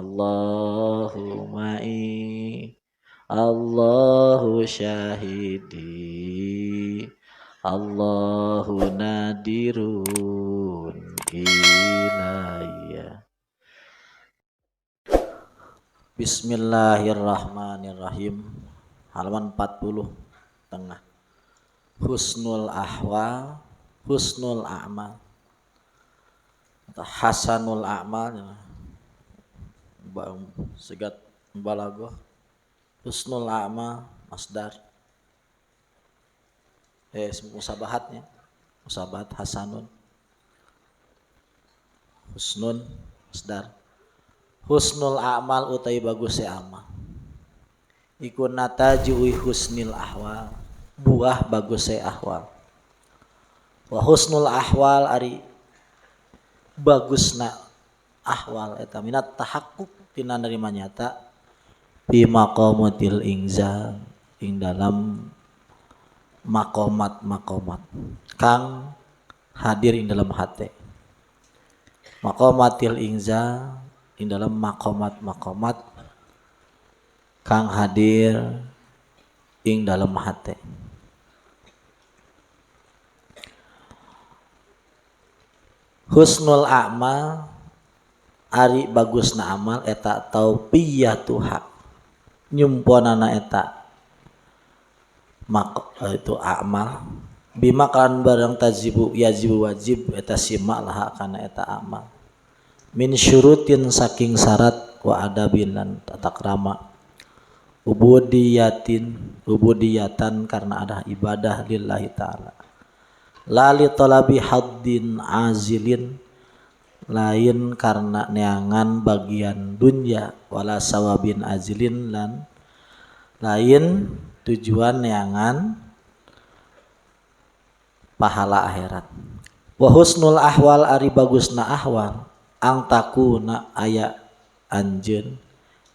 Allahu ma'i, Allahu syahidi, Allahu nadirun ilayya. Bismillahirrahmanirrahim. Halaman 40 tengah. Husnul ahwal, husnul a'mal atau hasanul a'mal, segat balagoh. Husnul a'mal masdar, musabahatnya, musabahat hasanun, husnun masdar. Husnul a'mal utai bagusnya amal iku nataju'i husnil ahwal, buah bagusnya ahwal. Wa husnul ahwal ari bagusna ahwal eta minat tahakkuk tina nerima nyata fi maqamatil inzal ing dalam maqamat kang hadir ing dalam hati. Maqamatil inzal ing dalam maqamat kang hadir ing dalam hati. Husnul a'mal ari bagusna amal eta taupiyatuha nyumponana eta itu amal bima kan barang tajibu yajibu wajib eta simak lah kana eta amal min syurutin saking syarat wa adabin dan tata krama ubudiyatan karena ada ibadah lillahi ta'ala lali talabi haddin azilin lain karena neangan bagian dunya wala sawabin azilin lan lain tujuan neangan pahala akhirat. Wa husnul ahwal ari bagusna ahwal ang takuna aya anjeun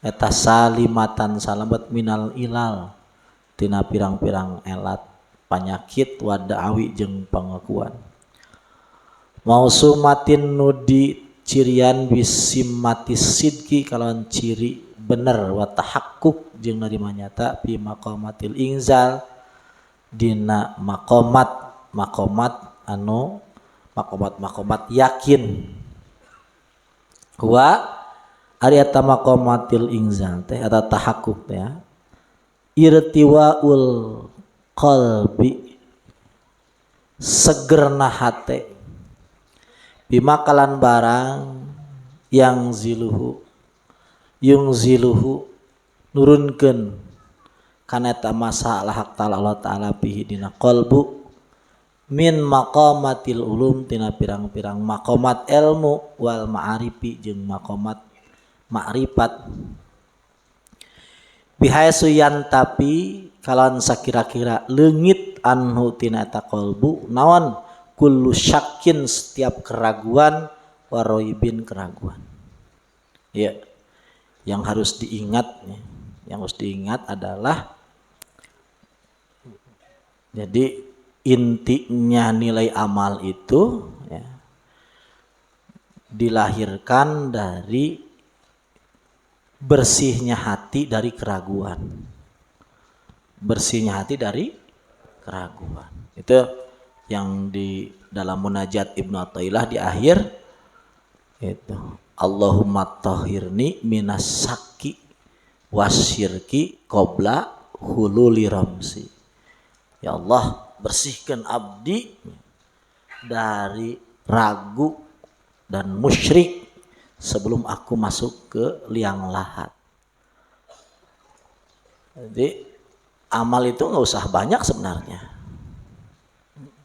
eta salimatan salamet minal ilal tina pirang-pirang elat panyakit wada'awi jeung pangakuan. Mausumatin nudi cirian bisimatis sidki kalawan ciri bener wa tahakkuk jeung narima nyata fi maqamatil inzal dina maqamat anu maqamat yakin wa ari eta maqamatil inzal teh eta tahakkuk teh ya irtiwaul qalbi segerna hate bima kalan barang yang ziluhu nurunkeun kana eta masalah hak ta'ala Allah ta'ala bihi dina qalbu min maqamatil ulum tina pirang-pirang maqamat ilmu wal ma'arifi jeung maqamat ma'rifat bihaisu yantapi kalawan sakira-kira leungit anhu tina eta qalbu naon kullu syakin setiap keraguan waroibin keraguan. Ya, yang harus diingat adalah jadi intinya nilai amal itu ya, dilahirkan dari bersihnya hati dari keraguan. Bersihnya hati dari keraguan. Itu yang di dalam munajat Ibnu Athaillah di akhir itu Allahumma tahhirni minas syakki wasyirki qabla hululi ramsi. Ya Allah, bersihkan abdi dari ragu dan musyrik sebelum aku masuk ke liang lahat. Jadi amal itu nggak usah banyak sebenarnya.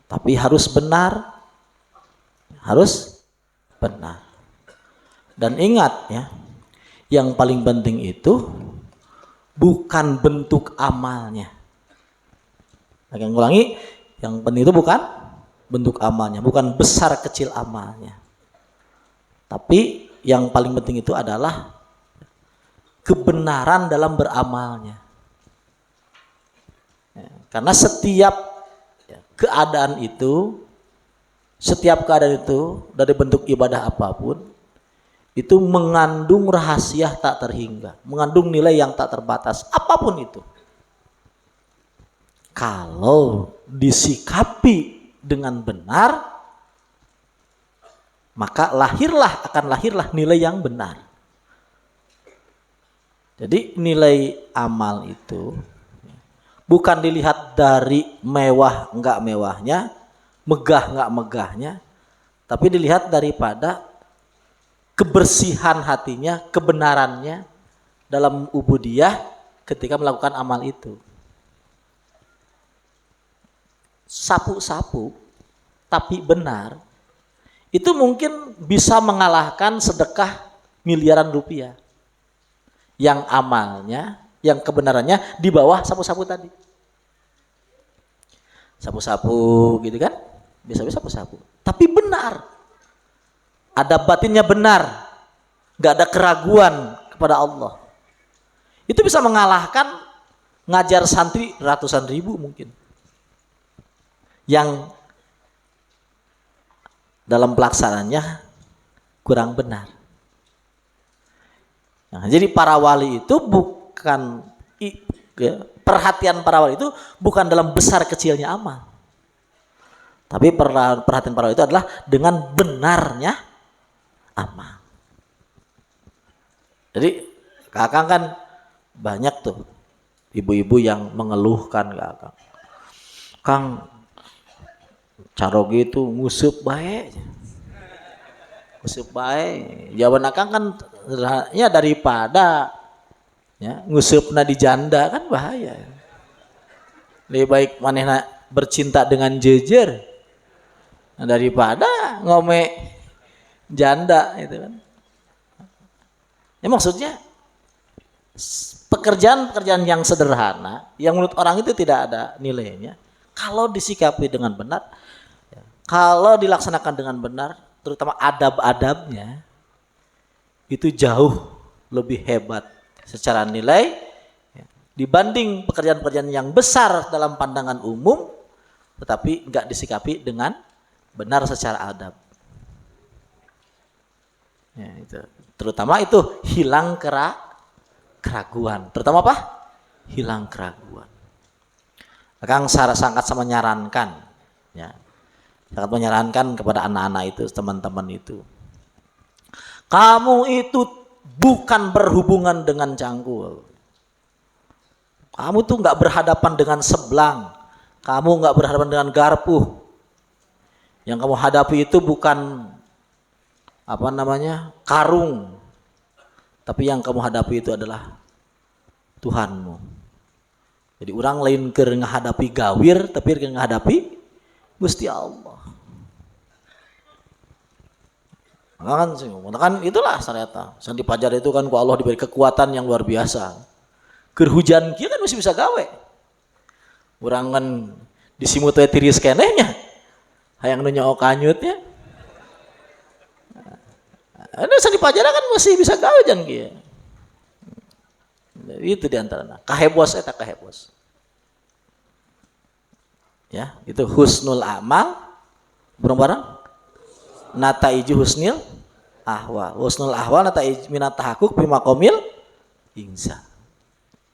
Tapi harus benar. Dan ingat ya, yang paling penting itu bukan bentuk amalnya. Akan ulangi, yang penting itu bukan bentuk amalnya, bukan besar kecil amalnya. Tapi yang paling penting itu adalah kebenaran dalam beramalnya. Karena setiap keadaan itu dari bentuk ibadah apapun itu mengandung rahasia tak terhingga, mengandung nilai yang tak terbatas, apapun itu. Kalau disikapi dengan benar, maka akan lahirlah nilai yang benar. Jadi nilai amal itu bukan dilihat dari mewah enggak mewahnya, megah enggak megahnya, tapi dilihat daripada kebersihan hatinya, kebenarannya dalam ubudiyah ketika melakukan amal itu. Sapu-sapu tapi benar, itu mungkin bisa mengalahkan sedekah miliaran rupiah yang amalnya, yang kebenarannya di bawah sapu-sapu tadi. Sapu-sapu gitu kan, biasa-biasa sapu-sapu, tapi benar, ada batinnya benar, gak ada keraguan kepada Allah. Itu bisa mengalahkan ngajar santri ratusan ribu mungkin, yang dalam pelaksanaannya kurang benar. Nah, jadi para wali itu bukan, perhatian para wali itu bukan dalam besar kecilnya amal, tapi perhatian para wali itu adalah dengan benarnya amal. Jadi kakak kan banyak tuh ibu-ibu yang mengeluhkan ke akang, Kang caroge itu ngusup baik, jawaban akang kan ya daripada ya ngusupna di janda kan bahaya. Lebih baik manehna bercinta dengan jejer daripada ngome janda itu kan. Ya maksudnya pekerjaan-pekerjaan yang sederhana yang menurut orang itu tidak ada nilainya, kalau disikapi dengan benar, kalau dilaksanakan dengan benar, terutama adab-adabnya, itu jauh lebih hebat secara nilai dibanding pekerjaan-pekerjaan yang besar dalam pandangan umum tetapi nggak disikapi dengan benar secara adab. Ya, itu. Terutama itu hilang keraguan. Terutama apa? Hilang keraguan. Akang sangat sama menyarankan, ya, sangat menyarankan kepada anak-anak itu, teman-teman itu. Kamu itu bukan berhubungan dengan cangkul. Kamu tuh nggak berhadapan dengan seblang. Kamu nggak berhadapan dengan garpu. Yang kamu hadapi itu bukan karung, tapi yang kamu hadapi itu adalah Tuhanmu. Jadi orang lain keur ngahadapi gawir, tapi keur ngahadapi Gusti Allah. Kan itulah syariat. Yang dipelajari itu kan ku Allah diberi kekuatan yang luar biasa. Keur hujan kieu kan masih bisa gawe. Urang kan disimut we tiris kenehnya. Hayang nu nyaok kanyutnya. Ada sandi pajara kan masih bisa gawe jan kieu. Itu diantaranya. Kahebos eta kahebos. Ya, itu husnul amal bareng-bareng nataiju husnil ahwal. Husnul ahwal nataiju minat tahakkuk fi maqamil ihsan.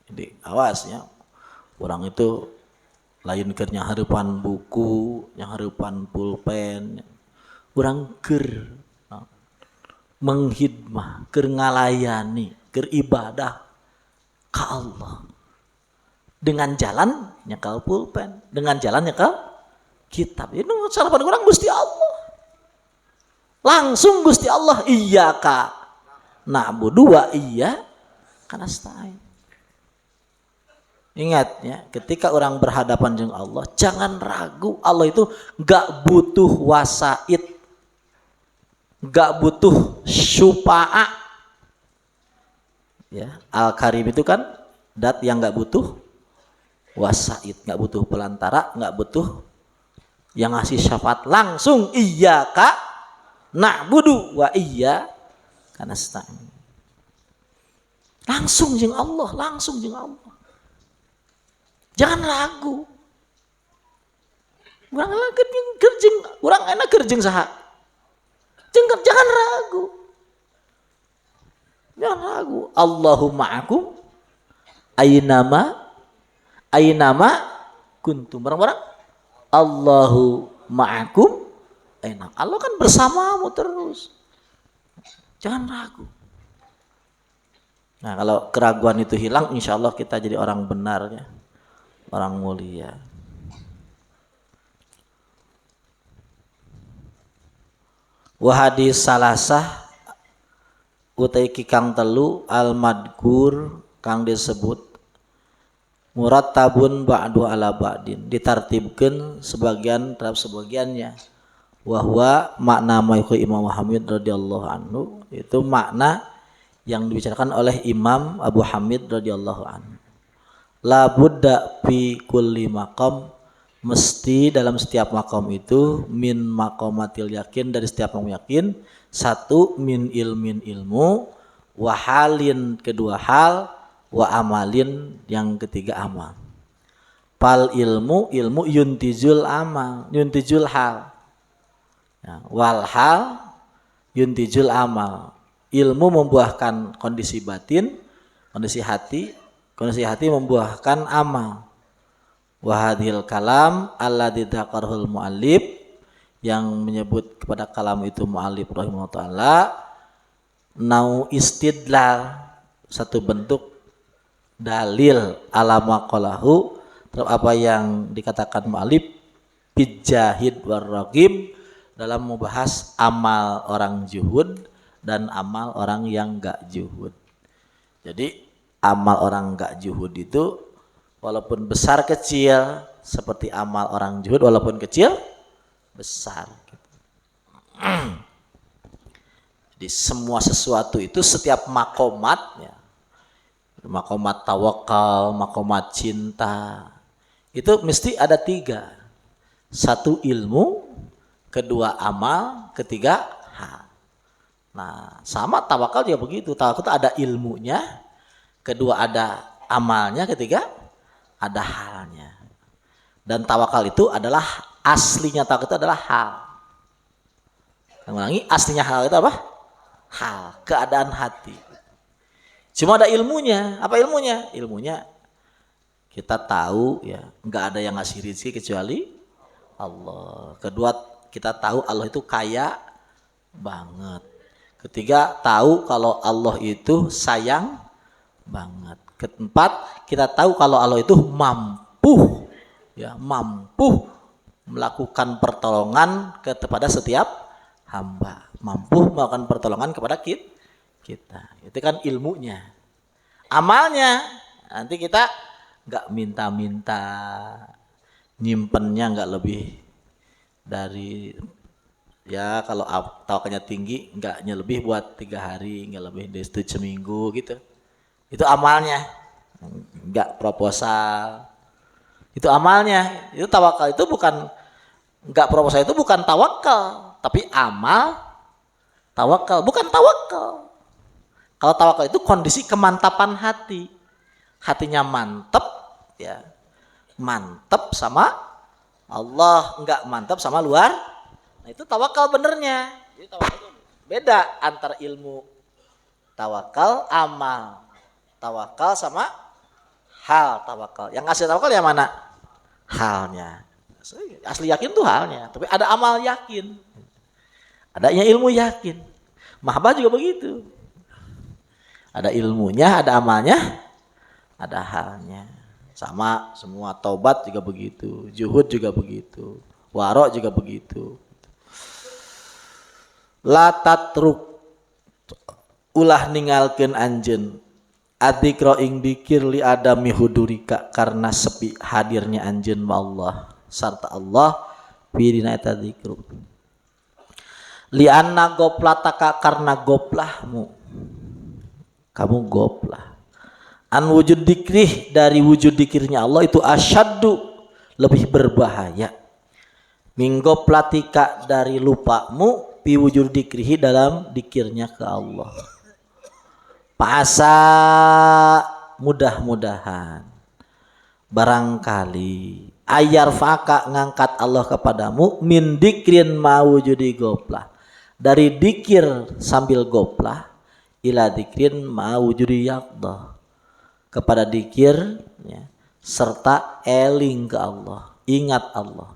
Jadi awas ya. Orang itu lain keur nyahareupan buku, nyahareupan pulpen. Urang keur menghidmah, keur ngalayani, keur ibadah ka Allah. Dengan jalan nyekal pulpen, dengan jalan nyekal kitab. Itu sarapan orang Gusti Allah. Langsung Gusti Allah, iyyaka na'budu wa iyyaka nasta'in. Ingat ya, ketika orang berhadapan dengan Allah, jangan ragu, Allah itu gak butuh wasaid, gak butuh syufa'a. Ya, Al-Karim itu kan dat yang gak butuh wasaid, gak butuh pelantara, gak butuh yang ngasih syafaat, langsung iyyaka na'budu wa iyyaka nasta'in. Langsung jeung Allah, langsung jeung Allah. Jangan ragu. Urang enak kerjeng saha. Jangan ragu. Jangan ragu. Allahu ma'akum ainama kuntum. Barang-barang Allahu ma'akum ainama. Allah kan bersamamu terus. Jangan ragu. Nah, kalau keraguan itu hilang, insya Allah kita jadi orang benar ya, orang mulia. Wa hadis salasah utai kang telu al madkur kang disebut murattabun ba'du ala ba'din, ditartibkeun sebagian terhadap sebagiannya. Wa huwa makna maiku Imam Hamid radhiyallahu anhu, itu makna yang dibicarakan oleh Imam Abu Hamid radhiyallahu anhu. La budda fi kulli maqam, mesti dalam setiap makom itu min makomatil yakin, dari setiap makom yakin, satu min ilmin ilmu, wa halin kedua hal, wa amalin yang ketiga amal. Pal ilmu yuntijul amal, yuntijul hal. Nah, wal hal yuntijul amal. Ilmu membuahkan kondisi batin, kondisi hati membuahkan amal. Wahadil kalam alladzi dzakarahul muallif, yang menyebut kepada kalam itu muallif rahimahullah taala, nau istidlal, satu bentuk dalil ala maqalahu, terhadap apa yang dikatakan muallif bijahid warraqib, dalam membahas amal orang juhud dan amal orang yang enggak juhud. Jadi amal orang enggak juhud itu walaupun besar kecil, seperti amal orang juhud walaupun kecil besar. Jadi semua sesuatu itu setiap makomatnya, makomat tawakal, makomat cinta, itu mesti ada tiga. Satu ilmu, kedua amal, ketiga hal. Nah, sama tawakal juga begitu. Tawakal itu ada ilmunya, kedua ada amalnya, ketiga ada halnya. Dan tawakal itu adalah aslinya, tawakal itu adalah hal. Saya ulangi, aslinya hal itu apa? Hal, keadaan hati. Cuma ada ilmunya. Apa ilmunya? Ilmunya kita tahu ya, enggak ada yang ngasih rezeki kecuali Allah. Kedua, kita tahu Allah itu kaya banget. Ketiga, tahu kalau Allah itu sayang banget. Keempat, kita tahu kalau Allah itu mampu, ya, mampu melakukan pertolongan kepada setiap hamba, mampu melakukan pertolongan kepada kita. Itu kan ilmunya. Amalnya, nanti kita nggak minta-minta, nyimpennya nggak lebih dari, ya kalau tawakalnya tinggi enggaknya lebih buat 3 hari, enggak lebih dari seminggu gitu. Itu amalnya. Enggak proposal. Itu amalnya. Itu tawakal itu bukan, enggak proposal itu bukan tawakal, tapi amal tawakal, bukan tawakal. Kalau tawakal itu kondisi kemantapan hati. Hatinya mantep ya. Mantep sama Allah, enggak mantap sama luar. Nah, itu tawakal benernya. Jadi tawakal itu beda antara ilmu tawakal, amal tawakal sama hal tawakal. Yang asli tawakal yang mana? Halnya. Asli yakin tuh halnya, tapi ada amal yakin. Adanya ilmu yakin. Mahabbah juga begitu. Ada ilmunya, ada amalnya, ada halnya. Sama semua, taubat juga begitu, juhud juga begitu, waro juga begitu. La tatruk, ulah ninggalkeun anjeun adzikra ing dzikir li adami hudurika, karena sepi hadirnya anjeun ma Allah sarta Allah fi dina eta dzikru. Li anna goplataka, karena goplahmu, kamu goplah. An wujud dikrih, dari wujud dikirnya Allah itu asyaddu, lebih berbahaya. Minggo platika, dari lupamu, pi wujud dikrihi, dalam dikirnya ke Allah. Pasa, mudah-mudahan, barangkali ayar faka, ngangkat Allah kepadamu, min dikrin ma wujudi goplah, dari dikir sambil goplah, ila dzikrin ma wujudi yaqdah, kepada dzikir ya, serta eling ke Allah, ingat Allah.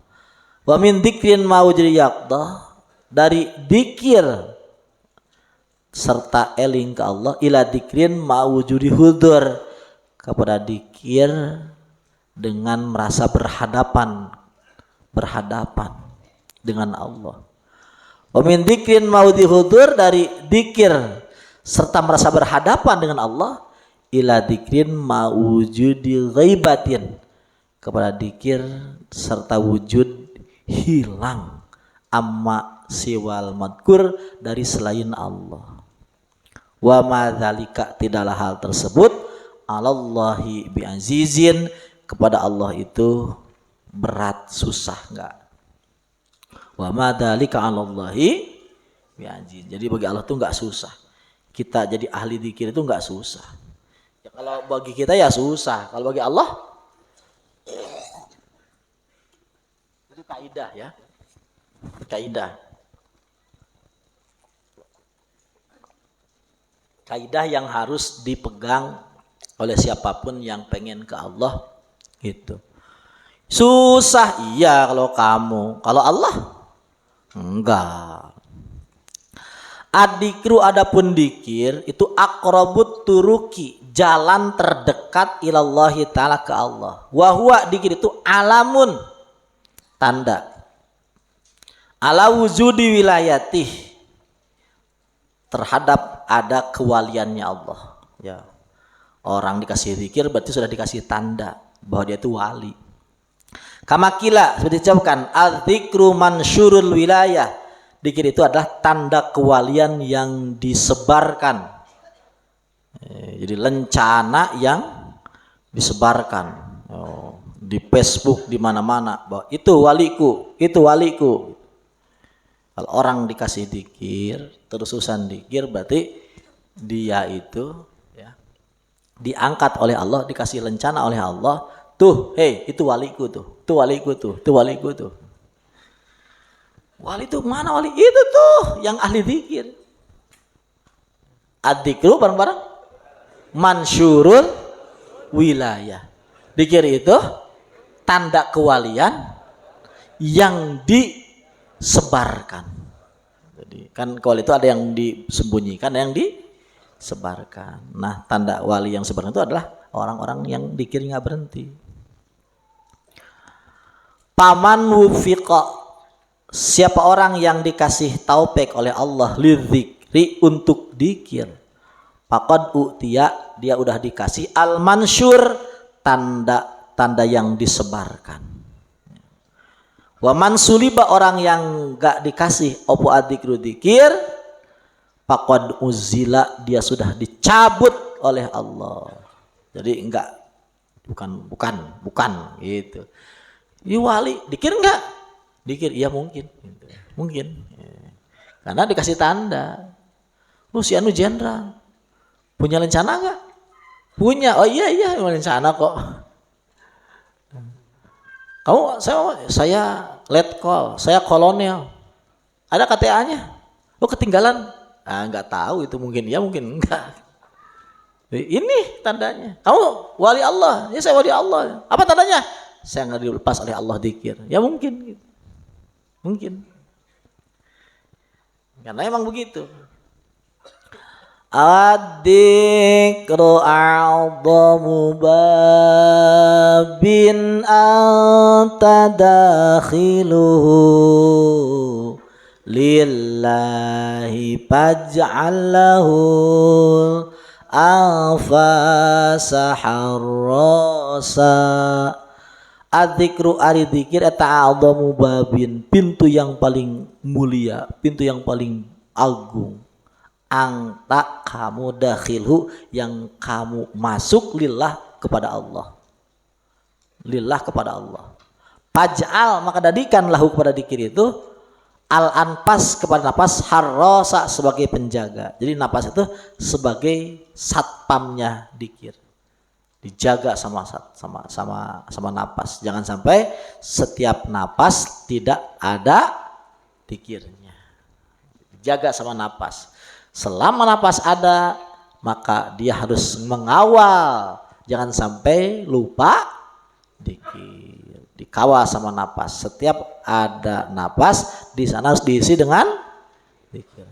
Wa min dzikrin ma wujudi yaqdah, dari dzikir serta eling ke Allah, ila dzikrin ma wujudi hudur, kepada dzikir dengan merasa berhadapan dengan Allah. Wa min dzikrin ma wujudi hudur, dari dzikir serta merasa berhadapan dengan Allah, ila dzikrin ma wujudi ghaibatin, kepada dzikir serta wujud hilang amma siwal madkur, dari selain Allah. Wa madzalika, tidaklah hal tersebut, alallahi bi'azizin, kepada Allah itu berat, susah, enggak. Wa madzalika alallahi bi'aziz, jadi bagi Allah itu enggak susah. Kita jadi ahli dzikir itu enggak susah ya, kalau bagi kita ya susah, kalau bagi Allah itu kaidah ya, kaidah yang harus dipegang oleh siapapun yang pengen ke Allah gitu. Susah iya kalau kamu, kalau Allah enggak. Adikru, adapun dikir itu akrobut turuki, jalan terdekat ilallahi ta'ala, ke Allah. Wahwa, dikir itu alamun, tanda, ala wujudi wilayatih, terhadap ada kewaliannya Allah ya. Orang dikasih zikir berarti sudah dikasih tanda bahwa dia itu wali. Kamakila, seperti diucapkan, al-dzikru mansyurul wilayah, dzikir itu adalah tanda kewalian yang disebarkan. Jadi lencana yang disebarkan di Facebook, di mana-mana, bahwa itu waliku, itu waliku. Kalau orang dikasih dzikir, terusan dzikir, berarti dia itu ya, diangkat oleh Allah, dikasih lencana oleh Allah. Tuh, hei, itu waliku tuh, itu waliku tuh, itu waliku tuh. Wali itu mana wali? Itu tuh yang ahli dzikir. Adzikru bareng-bareng mansyurul wilayah. Dzikir itu tanda kewalian yang disebarkan. Jadi kan kewali itu ada yang disembunyikan, ada yang disebarkan. Nah, tanda wali yang sebarkan itu adalah orang-orang yang dzikir nggak berhenti. Paman wufiqa, siapa orang yang dikasih taufik oleh Allah lidzikri, untuk dzikir, faqad u'tiya, dia udah dikasih al-mansyur, tanda-tanda yang disebarkan. Wa man suliba, orang yang enggak dikasih opo adzikru dzikir, faqad uzila, dia sudah dicabut oleh Allah. Jadi enggak, bukan gitu. Ini wali, dzikir enggak? Dzikir, iya mungkin, mungkin, karena dikasih tanda. Si anu jenderal, punya rencana enggak? Punya, oh iya rencana kok. Kamu, saya letkol, saya kolonel, ada KTA-nya. Oh ketinggalan? Enggak tahu itu, mungkin iya mungkin enggak. Ini tandanya. Kamu wali Allah, ya saya wali Allah. Apa tandanya? Saya nggak dilepas oleh Allah dzikir. Ya mungkin, gitu. Mungkin. Karena emang begitu. Ad-dzikru a'dhamu babin antadakhiluhu lillahi faj'allahu anfasa harrasa. Adzikru, ari dzikir, ta'adhamu babin, pintu yang paling mulia, pintu yang paling agung. Anta, kamu, dakhilhu, yang kamu masuk, lillah, kepada Allah. Lillah, kepada Allah. Faj'al, maka jadikan lahu, kepada dzikir itu, al-anfas, kepada napas, harrasa, sebagai penjaga. Jadi napas itu sebagai satpamnya dzikir. Dijaga sama napas. Jangan sampai setiap napas tidak ada dzikirnya. Dijaga sama napas. Selama napas ada, maka dia harus mengawal, jangan sampai lupa dikir. Dikawal sama napas. Setiap ada napas di sana harus diisi dengan dikir.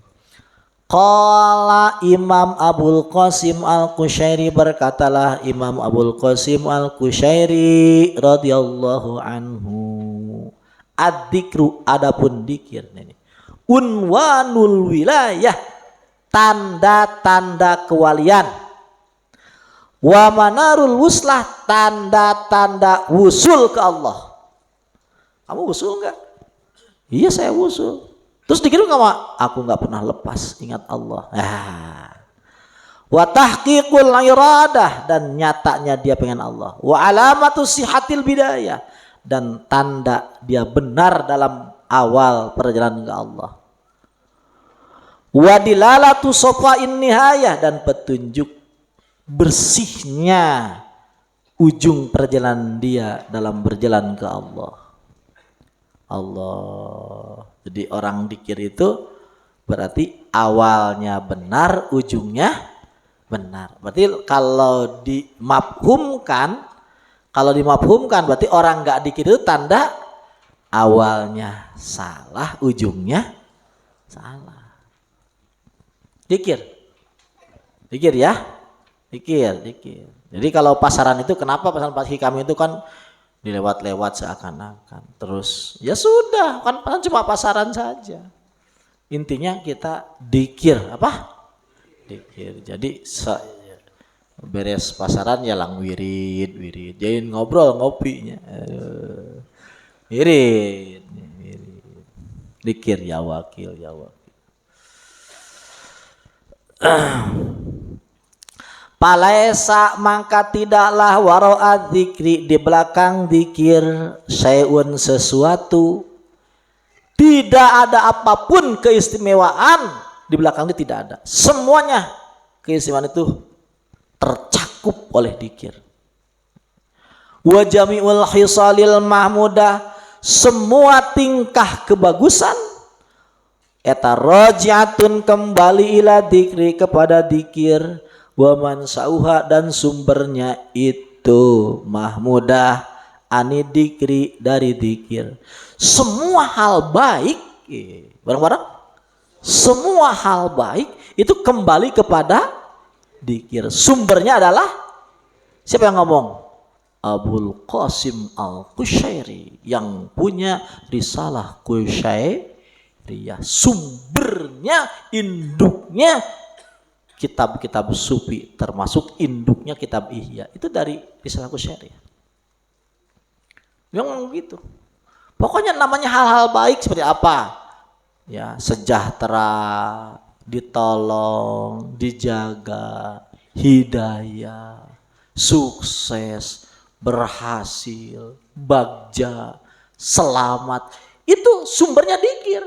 Qala Imam Abul Qasim Al-Qushairi, berkatalah Imam Abul Qasim Al-Qushairi radhiyallahu anhu, ad-dzikru, adapun dikir ini, unwanul wilayah, tanda-tanda kewalian, wa manarul wuslah, tanda-tanda wusul ke Allah. Kamu wusul enggak? Iya, saya wusul. Terus dikira kamu, aku nggak pernah lepas ingat Allah. Wa tahqiqul iradah, dan nyatanya dia pengen Allah. Wa alamatu sihatil bidayah, dan tanda dia benar dalam awal perjalanan ke Allah. Wa dilalatu safa'in nihayah, dan petunjuk bersihnya ujung perjalanan dia dalam berjalan ke Allah. Allah. Jadi orang dikir itu berarti awalnya benar, ujungnya benar. Berarti kalau dimafhumkan berarti orang nggak dikir itu tanda awalnya salah, ujungnya salah. Dikir ya, dikir. Jadi kalau pasaran itu, kenapa pasaran pagi kami itu kan dilewat-lewat seakan-akan, terus ya sudah kan cuma pasaran saja. Intinya kita dikir, apa? Dikir. Jadi beres pasaran ya lang wirid, jadi ngobrol ngopinya, wirid. Dikir ya wakil. Palaisa, maka tidaklah waro'at dzikri, di belakang dzikir, syai'un, sesuatu. Tidak ada apapun keistimewaan di belakang itu, tidak ada. Semuanya keistimewaan itu tercakup oleh dzikir. Wa jami'ul hisalil mahmudah, semua tingkah kebagusan, eta raji'atun, kembali ila dzikri, kepada dzikir. Wa man sauha, dan sumbernya itu mahmudah ani dzikri, dari dzikir. Semua hal baik, bareng-bareng, semua hal baik itu kembali kepada dzikir. Sumbernya adalah siapa yang ngomong? Abul Qasim Al-Qushairi, yang punya risalah Qushairiyah. Sumbernya, induknya kitab-kitab sufi, termasuk induknya kitab Ihya, itu dari risalah Qushairiyah. Yang gitu. Pokoknya namanya hal-hal baik seperti apa? Ya, sejahtera, ditolong, dijaga, hidayah, sukses, berhasil, bagja, selamat. Itu sumbernya dzikir.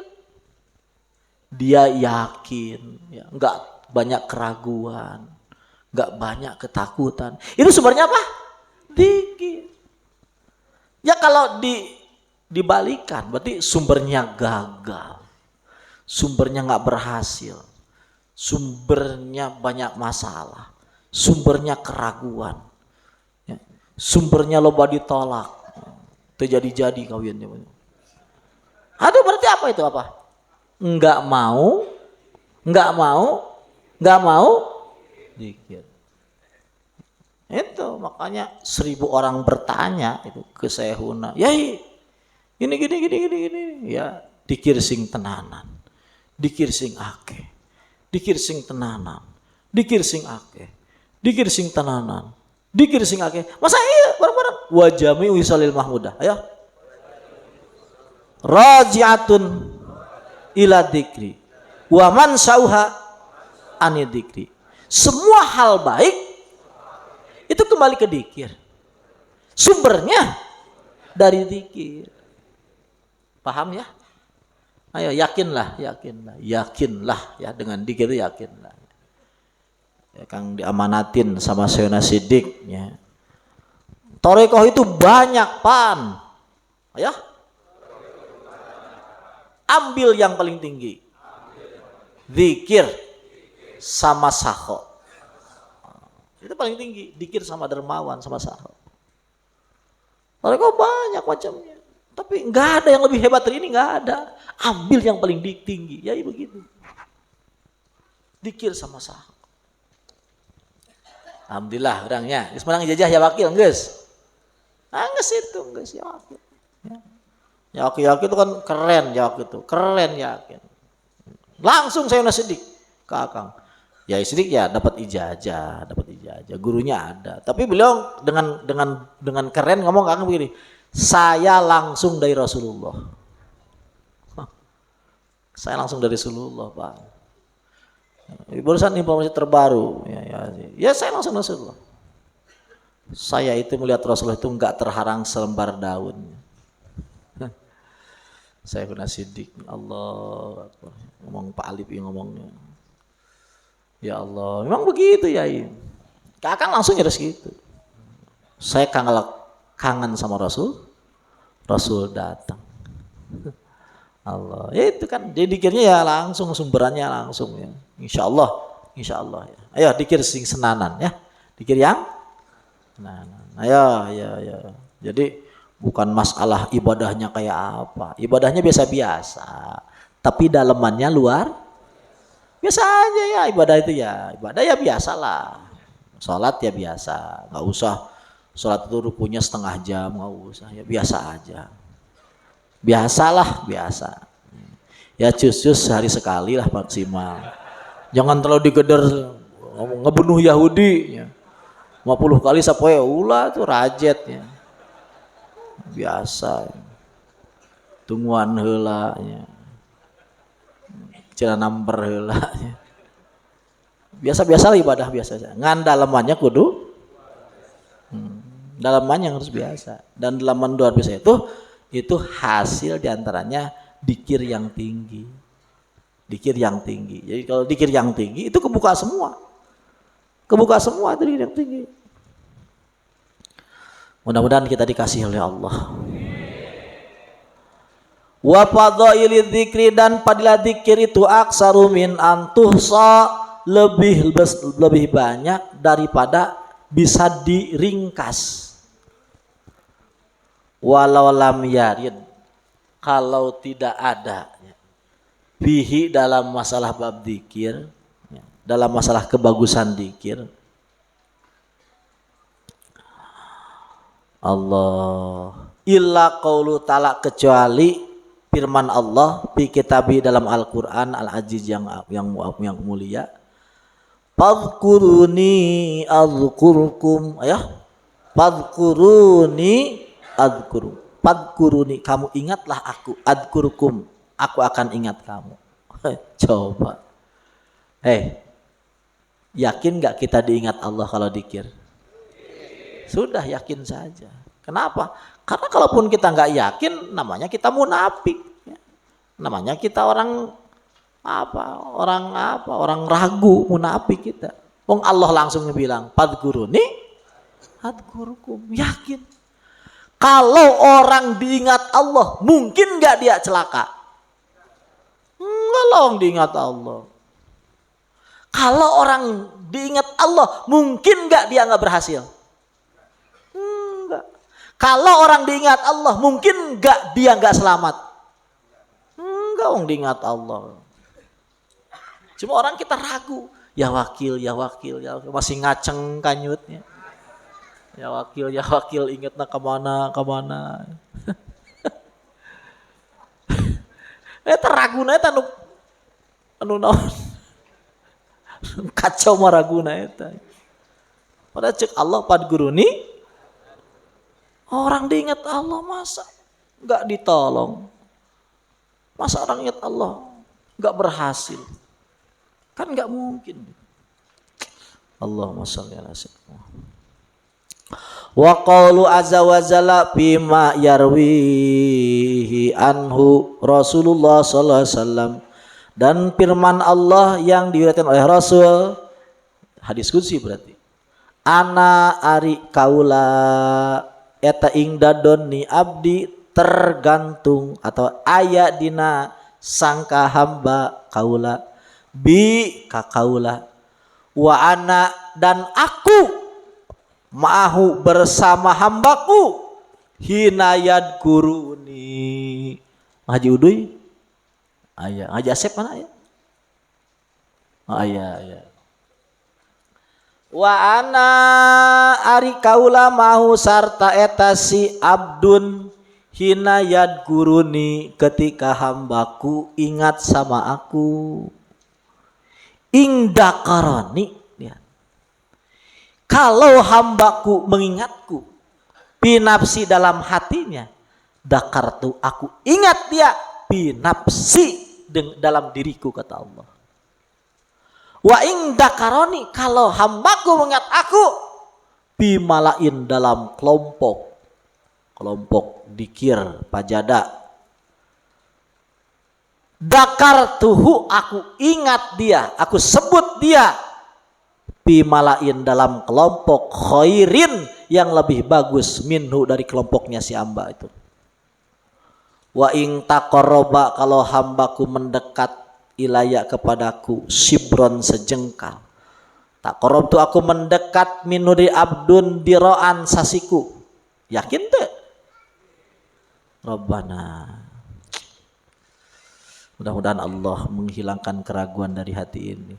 Dia yakin, ya, enggak banyak keraguan, enggak banyak ketakutan. Itu sumbernya apa? Dzikir. Ya kalau dibalikan berarti sumbernya gagal, sumbernya nggak berhasil, sumbernya banyak masalah, sumbernya keraguan, ya, sumbernya loba ditolak, terjadi kawinnya. Aduh, berarti apa itu? Apa? Nggak mau dzikir. Itu makanya 1000 orang bertanya itu ke Syekhuna, yai gini, ya dzikir sing tenanan, dzikir sing akeh, dzikir sing tenanan, dzikir sing akeh, dzikir sing tenanan, dzikir sing akeh. Masa iya bareng-bareng? Wa jami'u wisalil mahmudah. Ayo, raji'atun ila dzikri wa man sauha ani dzikri. Semua hal baik itu kembali ke dzikir. Sumbernya dari dzikir. Paham ya? Ayo yakinlah ya, dengan dzikir itu yakinlah. Ya, Kang diamanatin sama Sayyidina Siddiq, ya. Thariqah itu banyak, Pan. Ya. Ambil yang paling tinggi. Dzikir. sama sakho. Itu paling tinggi, dikir sama dermawan sama sakho. Mereka banyak macamnya. Tapi nggak ada yang lebih hebat dari ini, nggak ada. Ambil yang paling tinggi, ya begitu. Dikir sama sakho. Alhamdulillah orangnya. Semarang jajah ya wakil, guys. Nggak itu, guys ya wakil. Ya wakil itu kan keren ya wakil itu, keren yakin. Langsung saya nasidik ke Akang. Ya sidik ya dapat ijazah, gurunya ada. Tapi beliau dengan keren ngomong ke Akang begini, saya langsung dari Rasulullah. Saya langsung dari Rasulullah, Pak. Barusan informasi terbaru, ya saya langsung Rasulullah. Saya itu melihat Rasulullah itu enggak terharang selembar daun. Saya kena sidik, Allah Akbar. Ngomong Pak Alif yang ngomongnya. Ya Allah, memang begitu ya. Kakak langsung nyerah gitu. Saya kangen sama Rasul, Rasul datang. Allah, ya itu kan. Jadi dikirnya ya langsung, sumberannya langsung ya. Insya Allah ya. Ayo dikir sing senanan ya. Dikir yang senanan. Ayo. Jadi bukan masalah ibadahnya kayak apa. Ibadahnya biasa-biasa. Tapi dalemannya luar biasa aja ya. Ibadah itu ya. Ibadah ya biasalah. Sholat ya biasa. Gak usah sholat itu rukunya setengah jam. Gak usah. Ya biasa aja. Biasalah, biasa. Ya cus-cus sehari sekali lah maksimal. Jangan terlalu digeder ngebunuh Yahudi. 50 kali sampai ulah tuh rajet ya. Biasa. Tungguan heula nya. Cina namper heula nya. Biasa-biasa lah ibadah biasa saja. Ngan dalamannya kudu dalamannya harus biasa. Dan dalaman luar biasa itu hasil diantaranya dikir yang tinggi. Dikir yang tinggi. Jadi kalau dikir yang tinggi itu kebuka semua. Kebuka semua itu dikir yang tinggi. Mudah-mudahan kita dikasih oleh Allah. Wa fadhaili dzikri, dan fadilah dzikir itu aksaru min antuhsa, lebih banyak daripada bisa diringkas. Walau lam yarid, kalau tidak ada bihi dalam masalah bab dzikir, dalam masalah kebagusan dzikir. Allah illa qaulu ta'ala, kecuali firman Allah fi kitabi dalam Al-Qur'an Al-Aziz yang mulia. Fadhkuruni azkurkum, fadhkuruni azkurum. Fadhkuruni, kamu ingatlah aku, azkurkum, aku akan ingat kamu. Coba. Yakin gak kita diingat Allah kalau dzikir? Sudah yakin saja. Kenapa? Karena kalaupun kita nggak yakin, namanya kita munafik. Namanya kita orang ragu, munafik kita. Wong Allah langsung bilang, fadhkuruni adzurukum, yakin. Kalau orang diingat Allah, mungkin nggak dia celaka? Enggak lah, orang diingat Allah. Kalau orang diingat Allah, mungkin nggak dia nggak berhasil? Kalau orang diingat Allah, mungkin dia nggak selamat? Enggak, orang diingat Allah. Cuma orang kita ragu. Ya wakil, masih ngaceng kanyutnya. Ya wakil, ingatnya kemana. Eta raguna eta anu naon. Kacau maraguna eta. Pada cek Allah fadhkuruni. Orang diingat Allah masa nggak ditolong? Masa orang ingat Allah nggak berhasil? Kan nggak mungkin. Allahumma shalli ala sayyidina. Wa qaulu azza wa jalla bima yarwihi anhu Rasulullah sallallahu alaihi wasallam, dan firman Allah yang diriwayatkan oleh Rasul, hadis qudsi berarti. Ana ari kaula eta ing dadon ni abdi tergantung atau aya dina sangka hamba kaula bi ka kaula wa ana dan aku ma'ahu bersama hambaku hinayat guruni. Haji Uduy aya, Haji Asep mana ya? Oh aya. Wa ana ari kaula mahu sarta eta si abdun hinayat guruni ketika hambaku ingat sama aku. Ingdakaroni ya. Kalau hambaku mengingatku binafsi dalam hatinya, dakartu aku ingat dia binafsi dalam diriku kata Allah. Wa ingdakaroni kalau hambaku mengingat aku bimalain dalam kelompok dikir pajada. Dakartuhu aku ingat dia, aku sebut dia bimalain dalam kelompok khairin yang lebih bagus minhu dari kelompoknya si hamba itu. Wa ing taqarraba kalau hambaku mendekat ilaya kepadaku sibron sejengkal. Taqarrab tu aku mendekat minhu di abdun diroan sasiku. Yakin tuh? Rabbana. Mudah-mudahan Allah menghilangkan keraguan dari hati ini.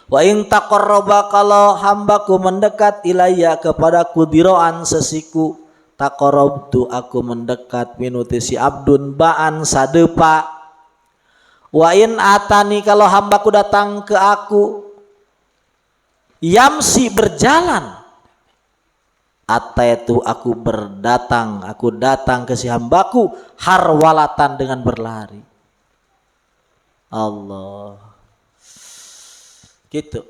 Wa in taqarraba kalau hambaku mendekat ilaya kepadaku diroan sesiku, taqarrabtu aku mendekat minuti si abdun ba'an sadepa. Wa in atani kalau hambaku datang ke aku yamsi berjalan, ataitu aku datang ke si hambaku harwalatan dengan berlari. Allah gitu.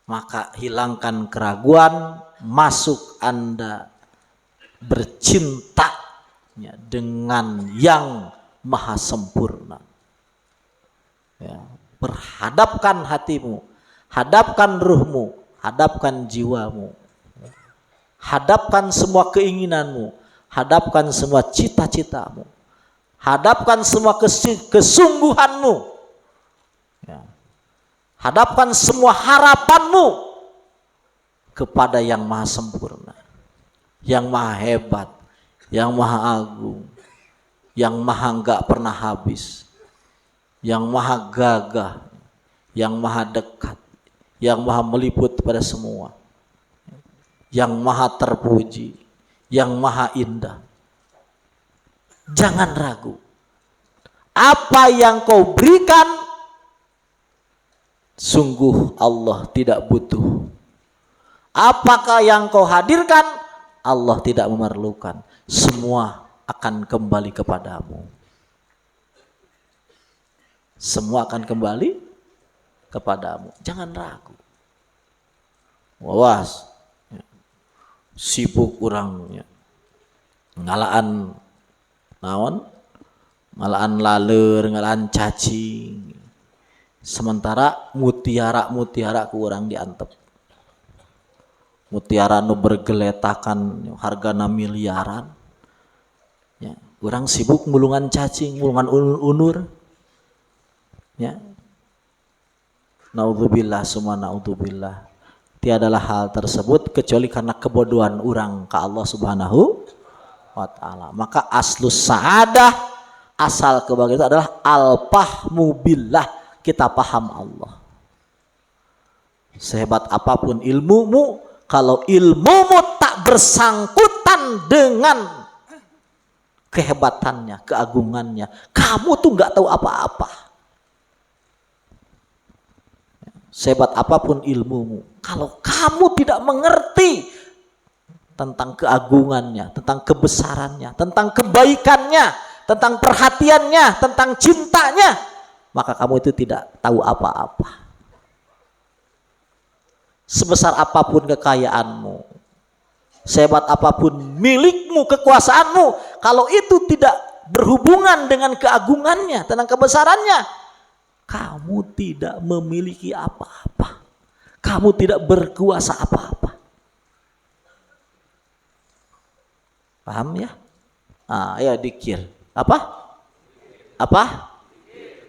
Maka hilangkan keraguan, masuk Anda bercinta ya, dengan yang maha sempurna ya. Perhadapkan hatimu, hadapkan ruhmu, hadapkan jiwamu, hadapkan semua keinginanmu, hadapkan semua cita-citamu, hadapkan semua kesungguhanmu ya. Hadapkan semua harapanmu kepada yang maha sempurna, yang maha hebat, yang maha agung, yang maha enggak pernah habis, yang maha gagah, yang maha dekat, yang maha meliput pada semua, yang maha terpuji, yang maha indah. Jangan ragu. Apa yang kau berikan sungguh Allah tidak butuh. Apakah yang kau hadirkan Allah tidak memerlukan. Semua akan kembali kepadamu. Semua akan kembali kepadamu. Jangan ragu. Wawas sibuk orangnya ngalaan naon, ngalaan laler, ngalaan cacing. Sementara mutiara ku orang diantep. Mutiara nu bergeletakan hargana miliaran. Ya, orang sibuk mulungan cacing, mulungan unur. Ya. Naudzubillah summa naudzubillah. Tiadalah hal tersebut kecuali karena kebodohan orang ke Allah Subhanahu wa taala. Maka aslus sa'adah, asal kebahagiaan itu adalah al-fahmu billah, kita paham Allah. Sehebat apapun ilmumu, kalau ilmumu tak bersangkutan dengan kehebatannya, keagungannya, kamu tuh nggak tahu apa-apa. Sehebat apapun ilmumu, kalau kamu tidak mengerti tentang keagungannya, tentang kebesarannya, tentang kebaikannya, tentang perhatiannya, tentang cintanya, maka kamu itu tidak tahu apa-apa. Sebesar apapun kekayaanmu, sehebat apapun milikmu, kekuasaanmu, kalau itu tidak berhubungan dengan keagungannya, tentang kebesarannya, kamu tidak memiliki apa-apa. Kamu tidak berkuasa apa-apa. Paham ya? Ya dikir. Apa?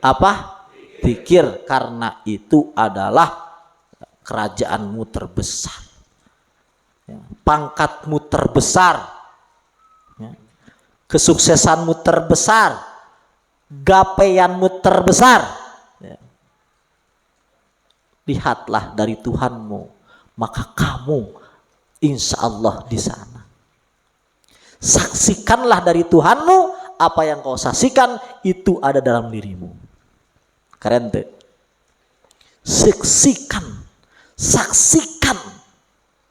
apa? Zikir, karena itu adalah kerajaanmu terbesar, ya, pangkatmu terbesar, ya, kesuksesanmu terbesar, gapaianmu terbesar, ya. Lihatlah dari Tuhanmu, maka kamu insya Allah di sana. Saksikanlah dari Tuhanmu, apa yang kau saksikan itu ada dalam dirimu. Keren tuh.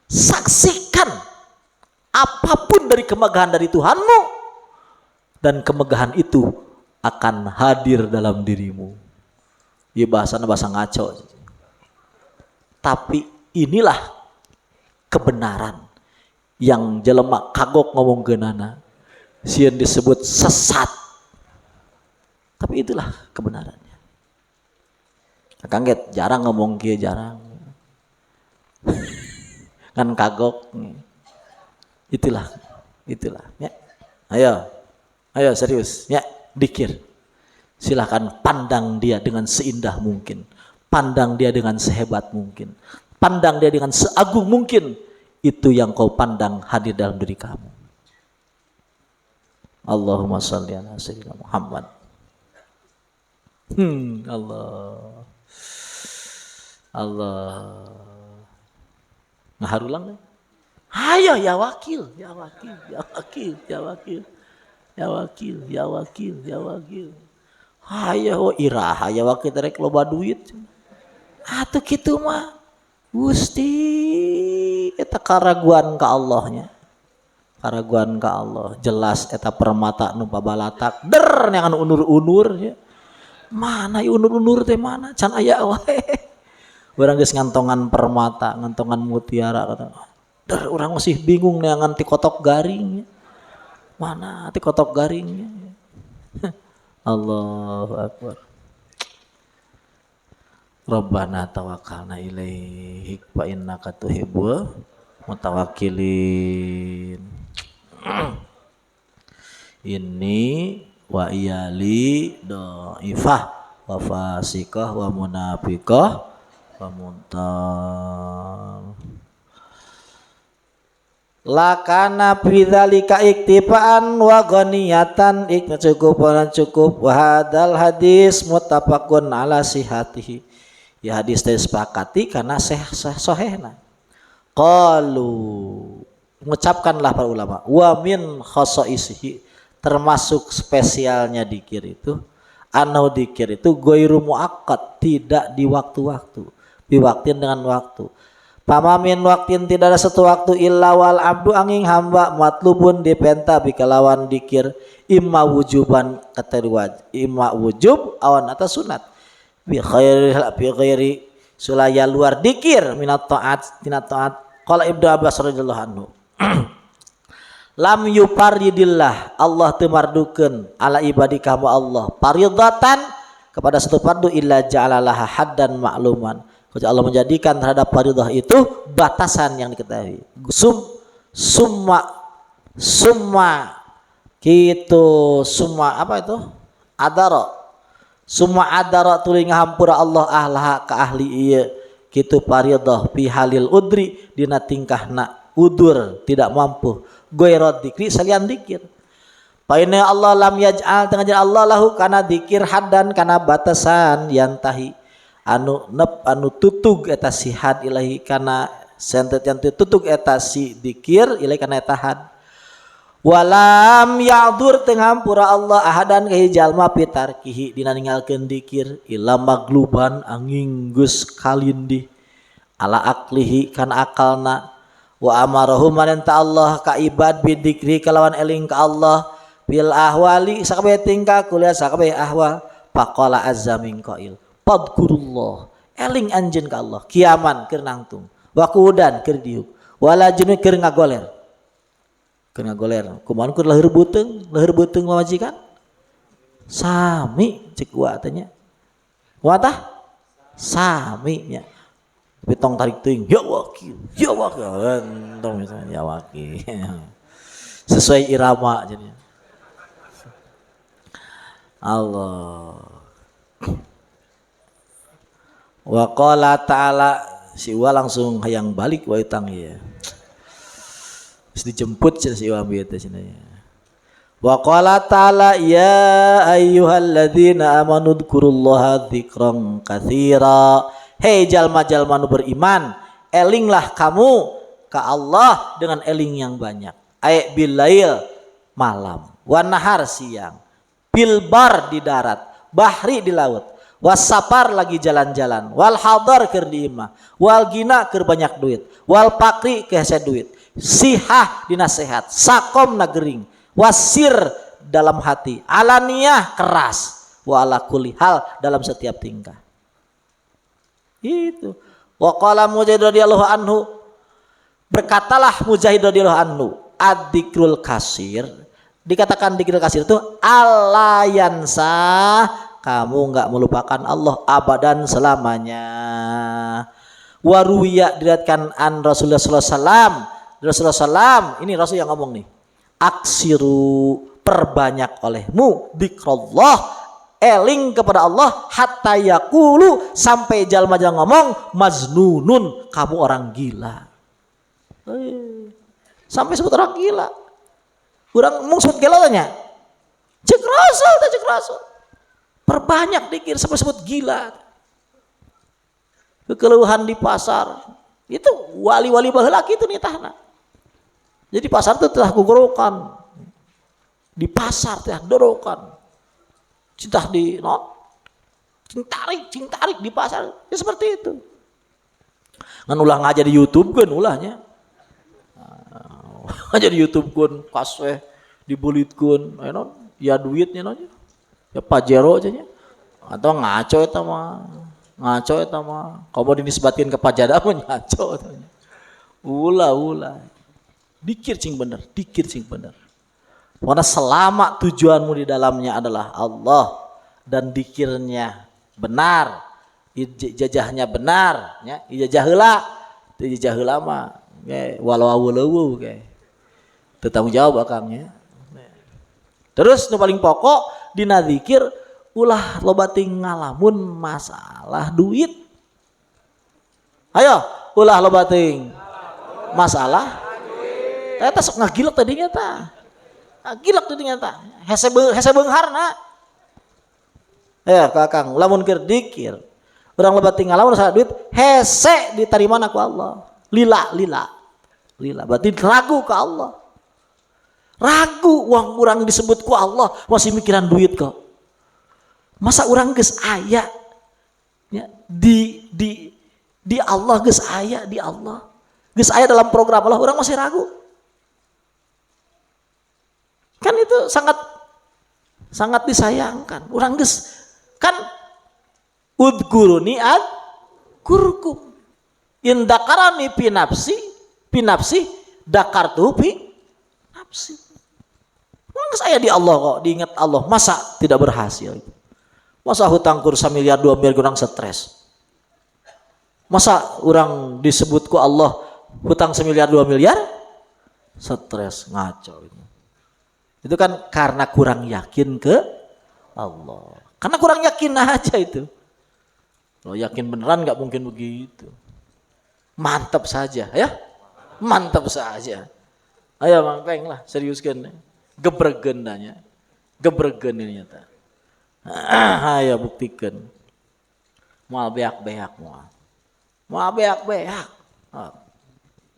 Saksikan apapun dari kemegahan dari Tuhanmu, dan kemegahan itu akan hadir dalam dirimu. Ya bahasa ngaco. Tapi inilah kebenaran yang jelema kagok ngomong genana, sieun disebut sesat. Tapi itulah kebenarannya. Kaget jarang ngomong kieu, jarang. Kan kagok. Itulah ya. Ayo serius ya, dikir. Silahkan pandang dia dengan seindah mungkin, pandang dia dengan sehebat mungkin, pandang dia dengan seagung mungkin. Itu yang kau pandang hadir dalam diri kamu. Allahumma shalli ala sayyidina Muhammad. Allah. Ngaharulang nih. Ayo ya wakil. Ayo iraha ya wakil rek loba duit. Atuh kitu mah Gusti eta karaguan ka Allahnya. Karaguan ka Allah. Jelas eta permata nu babalatak der neangan unur-unur ya. Mana ieu unur-unur teh mana? Can aya wae. Urang geus ngantongan permata, ngantongan mutiara kata. Der urang masih bingung neangan ti kotok garing. Mana ti kotok garingnya? Allahu akbar. Rabbana tawakkalna ilaik wa innaka tuhibbul mutawakkilin. Ini wa iyali dhaifah wa fasiqah wa munafiqah wa muntar. Lakana bidzalika iktifaan wa ghaniyatan cukup wa hadal hadis muttafaqun ala sihatihi. Ya hadis teh sepakati karena sahihna. Qalu mengucapkanlah para ulama wa min khasaisihi, termasuk spesialnya dikir itu anau dikir itu ghairu muaqqat, tidak di waktu-waktu, biwaktin dengan waktu. Pamamin waktin tidak ada satu waktu illa wal abdu angin hamba matlubun dipenta bikalawan dikir imma wujuban kata imma wujub awan atas sunat bi khairi sulaya luar dikir minat taat qala Ibnu Abbas radhiyallahu anhu lam yuparidillah Allah teu mardukeun ala ibadi kamu Allah paridatan kepada satu fardu illa ja'alalah haddan ma'luman. Allah menjadikan terhadap fardhu itu batasan yang diketahui. Summa apa itu? Summa adara tuluy ngahampura Allah ahlaha ka ahli ieu kitu fardhu fi halil udri dina tingkahna udur tidak mampu goirod dikri salian dikir. Paina Allah lam yaj'al tengajan Allah lahu kana dikir haddan kana batasan yantahi anu tutug eta sihad ilahi kana sentet yang tutug eta si dikir ilahi kana eta had walam ya'dur tengampura Allah ahadan ka jalma pitarkihi dina ninggalkeun dikir ila magluban angin geus kalindi ala aklihi kana akalna wa amarahu manenta Allah ka ibad bidikri kalawan eling ka Allah bil ahwali sakabeh tingkah kuliah sakabeh ahwal faqala azza min qail padkurullah eling anjeun ka Allah kiaman keur nangtung wakudan keur diuk wala jeuneu keur ngagoler kumaha keur laheur beuteung majikan sami cek gua teh nya kumaha tah sami nya tapi tong tarik teuing ya wakil tong misalnya ya wakil sesuai irama jadinya Allah Wa qala ta'ala, si Iwa langsung hayang balik wa utang ya. Dijemput si Iwa bieu teh cenah. Wa qala ta'ala ya ayyuhalladzina amanu dzkurullaha dzikran katsira. Hei jalma-jalma nu beriman, elinglah kamu ke Allah dengan eling yang banyak. Ay billail malam, wan nahar siang, bil bar di darat, bahri di laut, wasapar lagi jalan-jalan, wal hadar keur di imah, wal gina keur banyak duit, wal pakri keur hese duit, sihah dina sehat, sakom na gering, wasir dalam hati, alaniyah keras, wa ala kulli hal dalam setiap tingkah. Itu. Wa qala Mujahid radhiyallahu anhu, berkatalah Mujahid radhiyallahu anhu, ad-dzikrul kasir, dikatakan dzikrul kasir itu alayansa, kamu enggak melupakan Allah abadan selamanya. Waruya diriatkan an Rasulullah sallallahu alaihi wasallam, Rasulullah sallam, ini Rasul yang ngomong nih. Aksiru, perbanyak olehmu dzikrullah, eling kepada Allah, hatta yaqulu, sampai jalma-jalma ngomong majnunun, kamu orang gila. Sampai sebut orang gila. Urang mung sebut gila tanya. Cek Rasul. Perbanyak dikir sampai sebut gila. Kekeluhan di pasar. Itu wali-wali baheula kitu nitahna. Jadi pasar itu telah gugorokan. Di pasar telah dorokan. Cintah di cing tarik di pasar. Ya seperti itu. Ngan ulah ngaja di YouTube kan ulahnya. Ngaja di YouTube kan kasih dibulitkeun ya duitnya aja. Ya pajero aja nya. Atau ngaco eta mah. Kamu dinisbatkeun ke pajada mah ngaco eta nya. Ulah. Dikir cing bener. Karena selama tujuanmu di dalamnya adalah Allah dan dikirnya benar, ijazahnya benar, ya ijazah heula mah walau aweulewu ge. Teu tanggung jawab akangnya. Terus nu paling pokok dina zikir ulah loba ting ngalamun masalah duit. Ayo, ulah loba ting masalah duit. Eta sok ngagilek tadinya tah. Gilak tuh ternyata hese beungharna. Ya kakang lamun keur dikir urang loba tinggal lamun masalah duit hese ditarimana ku Allah. Lila berarti ragu ke Allah. Ragu uang urang disebut ku Allah masih mikiran duit kok. Masa urang geus aya ya, di Allah geus aya di Allah. Geus aya dalam program Allah urang masih ragu. Kan itu sangat disayangkan. Urang geus kan udguruni adkurkum. In dakarani fi nafsi dakartu fi nafsi. Urang geus aya di Allah kok, diingat Allah. Masa tidak berhasil? Masa hutang kur 1 miliar 2 miliar urang stres? Masa urang disebut ku Allah hutang 1 miliar 2 miliar stres, ngaco itu. Itu kan karena kurang yakin ke Allah. Karena kurang yakin aja itu. Kalau yakin beneran nggak mungkin begitu. Mantap saja, ya. Mantap saja. Ayo Mang Peng lah, seriuskan. Gebregen nanya. Gebregen ini nyata. Ayo buktikan. Moal beak-beak moal. Moal beak-beak.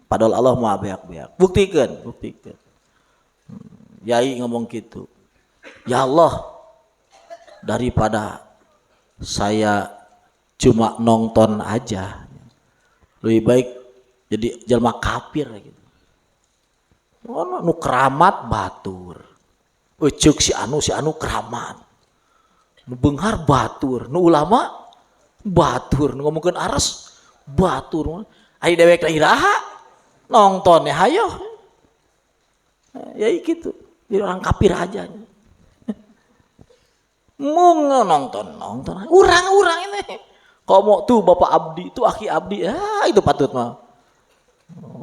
Padahal Allah moal beak-beak. Buktikan. Yai ngomong gitu, ya Allah, daripada saya cuma nonton aja, lebih baik jadi jelma kafir gitu. Oh, nu keramat batur, cek si anu keramat, nu beunghar batur, nu ulama batur, nu ngomongkeun ares batur, ai dewek iraha nonton ya hayo, ya gitu. Jadi orang kafir aja. Mung nonton. Urang ini. Kalau mau tuh Bapak Abdi, itu Aki Abdi. Itu patut mah.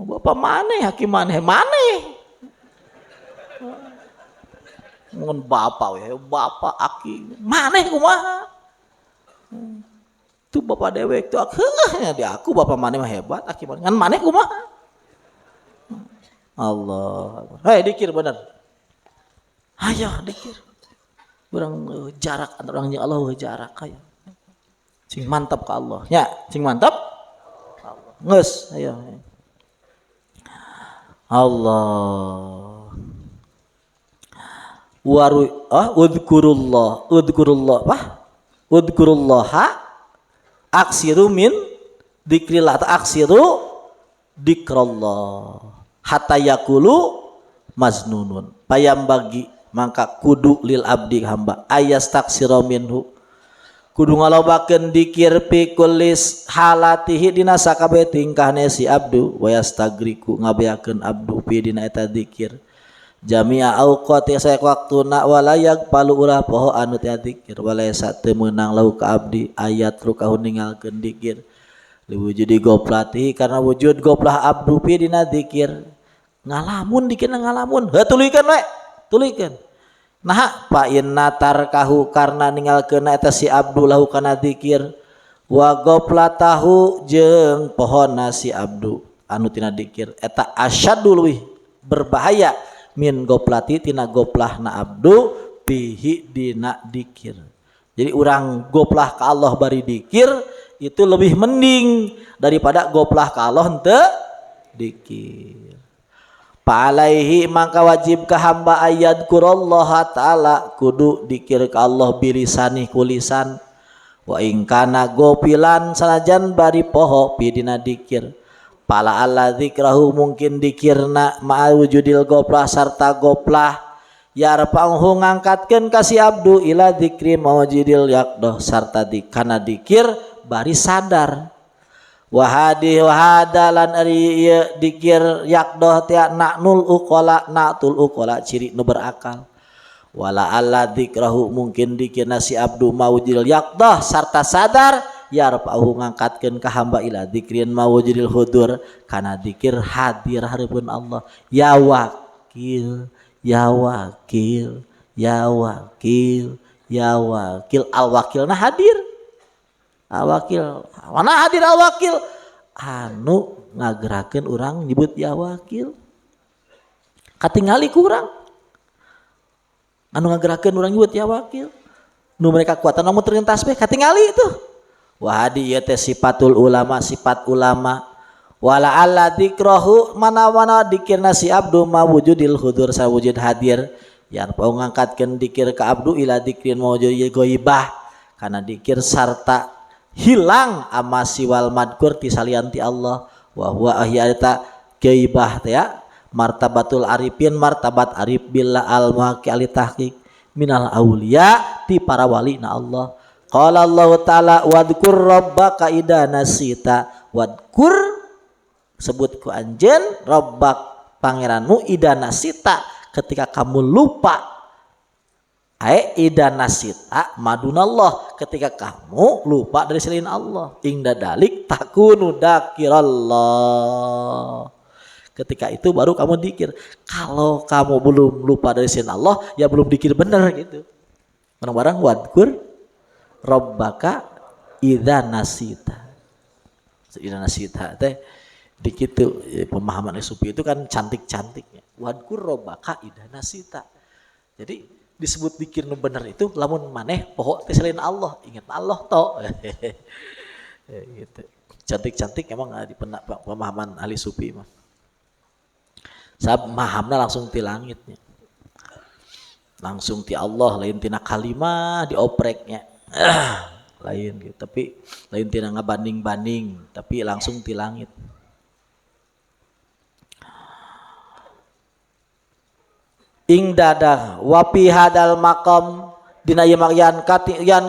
Bapak maneh, Aki maneh. Mun Bapak ya, Bapak Aki. Maneh kumaha? Tuh bapak dewek tuh di aku bapak maneh mah hebat akibat ngan maneh kumaha. Allah. Hei dikir bener. Ayo dikir. Urang jarak antara orang jeung Allah jarak aya. Cing mantap ke Allah. Ya, cing mantap. Ngeus ayo. Allah. Udkurullah apa? Udkurullaha aksiru min dzikrillah ta aksiru dzikrullah hatta yaqulu majnunun payam bagi mangka kudu lil abdi hamba ayas taksira minhu kudu ngalobakeun dzikir fi kullis halatihi dina sakabeh tingkahna si abdu wa yastagriku ngabeakeun abdu fi dina eta dzikir jami'a auqati saek waktuna walayak palu ulah poho anu teh dzikir walaysa teu meunang lahu ka abdi ayat rukahu ningalkeun dzikir liwujudi goplati karena wujud goplah abdu pi dina dzikir ngalamun dikina ngalamun heuh tuluykeun we tuluykeun nah fa inna tarkahu karna ningalkeun eta si abdu lahu kana dzikir wa goplatahu jeung pohonna si abdu anu tina dzikir eta asyaddu leuwih berbahaya min goplati tina goplahna abdu bihi dina dikir. Jadi orang goplah ka Allah bari dikir itu lebih mending daripada goplah ka Allah henteu dikir. Pa'alaihi maka wajib ka hamba ayadkurullaha ta'ala kudu dikir ka Allah bilisani kulisan wa in kana gopilan sanajan bari poho pi dina dikir. Pala Allah zikrahu mungkin dikirna ma'a wujudil goplah sarta goplah yarfa'uhu ngangkatkeun ka si abdu ila dzikri mawjidil yaqdah sarta kana dikir bari sadar wa hadalan ari dikir yaqdah teh na'nul uqala ciri nu berakal wala Allah zikrahu mungkin dikirna si abdu mawjidil yaqdah sarta sadar yarfa'uhu ngangkatkeun ka hamba ila dzikrin mawjudil hudur kana dzikir hadir hareupeun Allah ya wakil ya wakil ya wakil ya wakil al wakilna hadir al wakil mana hadir al wakil anu ngagerakeun urang nyebut ya wakil katingali ku urang anu ngagerakeun urang nyebut ya wakil nu mereka kuatan namun terlintas bae katingali itu wahadi ieu teh sifatul ulama sifat ulama wala alla dzikrahu mana-mana dikirna si abdu mawujudil hudur sawujud hadir yan pau ngangkatkeun dikir ka abdu ila dzikrin mawujudil ghaibah kana dikir sarta hilang amasi wal madkur ti salianti Allah wa huwa ahyata ghaibah teh ya martabatul arifin martabat arif billah al muhaqqi tahqiq minal auliya ti para walina Allah. Qala Allah Ta'ala wadkur rabbaka idza nasita wadkur sebut ku anjeun rabbak pangeranmu idza nasita ketika kamu lupa idza nasita madunallah ketika kamu lupa dari selain Allah ingda dalik takunu dakirallah ketika itu baru kamu dikir kalau kamu belum lupa dari selain Allah ya belum dikir benar gitu barang-barang wadkur Rabbaka idza nasita. Idza nasita teh dikitu pemahaman sufi itu kan cantik-cantiknya. Wadkur rabbaka idza nasita. Jadi disebut dikir nu bener itu lamun maneh poho teh selain Allah, ingat Allah to. Gitu. Cantik-cantik emang di pemahaman ahli sufi mah. Sab mahamna langsung ti langitnya. Langsung ti Allah lain tina kalimah diopreknya. Lain gitu tapi lain tina ngabanding-banding tapi langsung ti langit ing dadah wapi hadal maqam dina ieu yan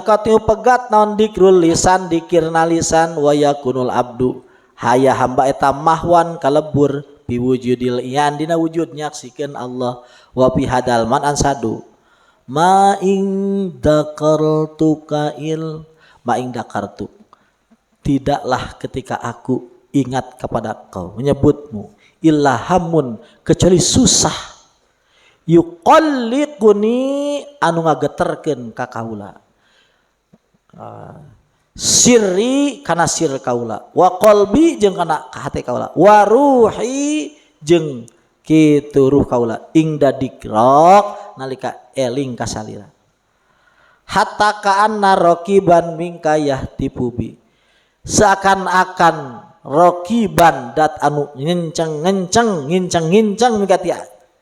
kati pegat naon dikrul lisan dikirna lisan wa yakunul abdu haya hamba eta mahwan kalebur biwujudil iyan dina wujud nyaksikeun Allah wapi hadal man ansadu ma ing dakartu tidaklah ketika aku ingat kepada kau menyebutmu ilahamun kecuali susah yuqalliquni anu ngageterkeun ka kaula sirri kana sir kaula, wa qalbi jeung kana hate kaula, wa ruhi jeung kitu ruh kaula, ingda dikrok nalika eling ka salira. Hatta ka'anna raqiban mingka yahtipubi, seakan-akan raqiban dat anu ngenceng mingka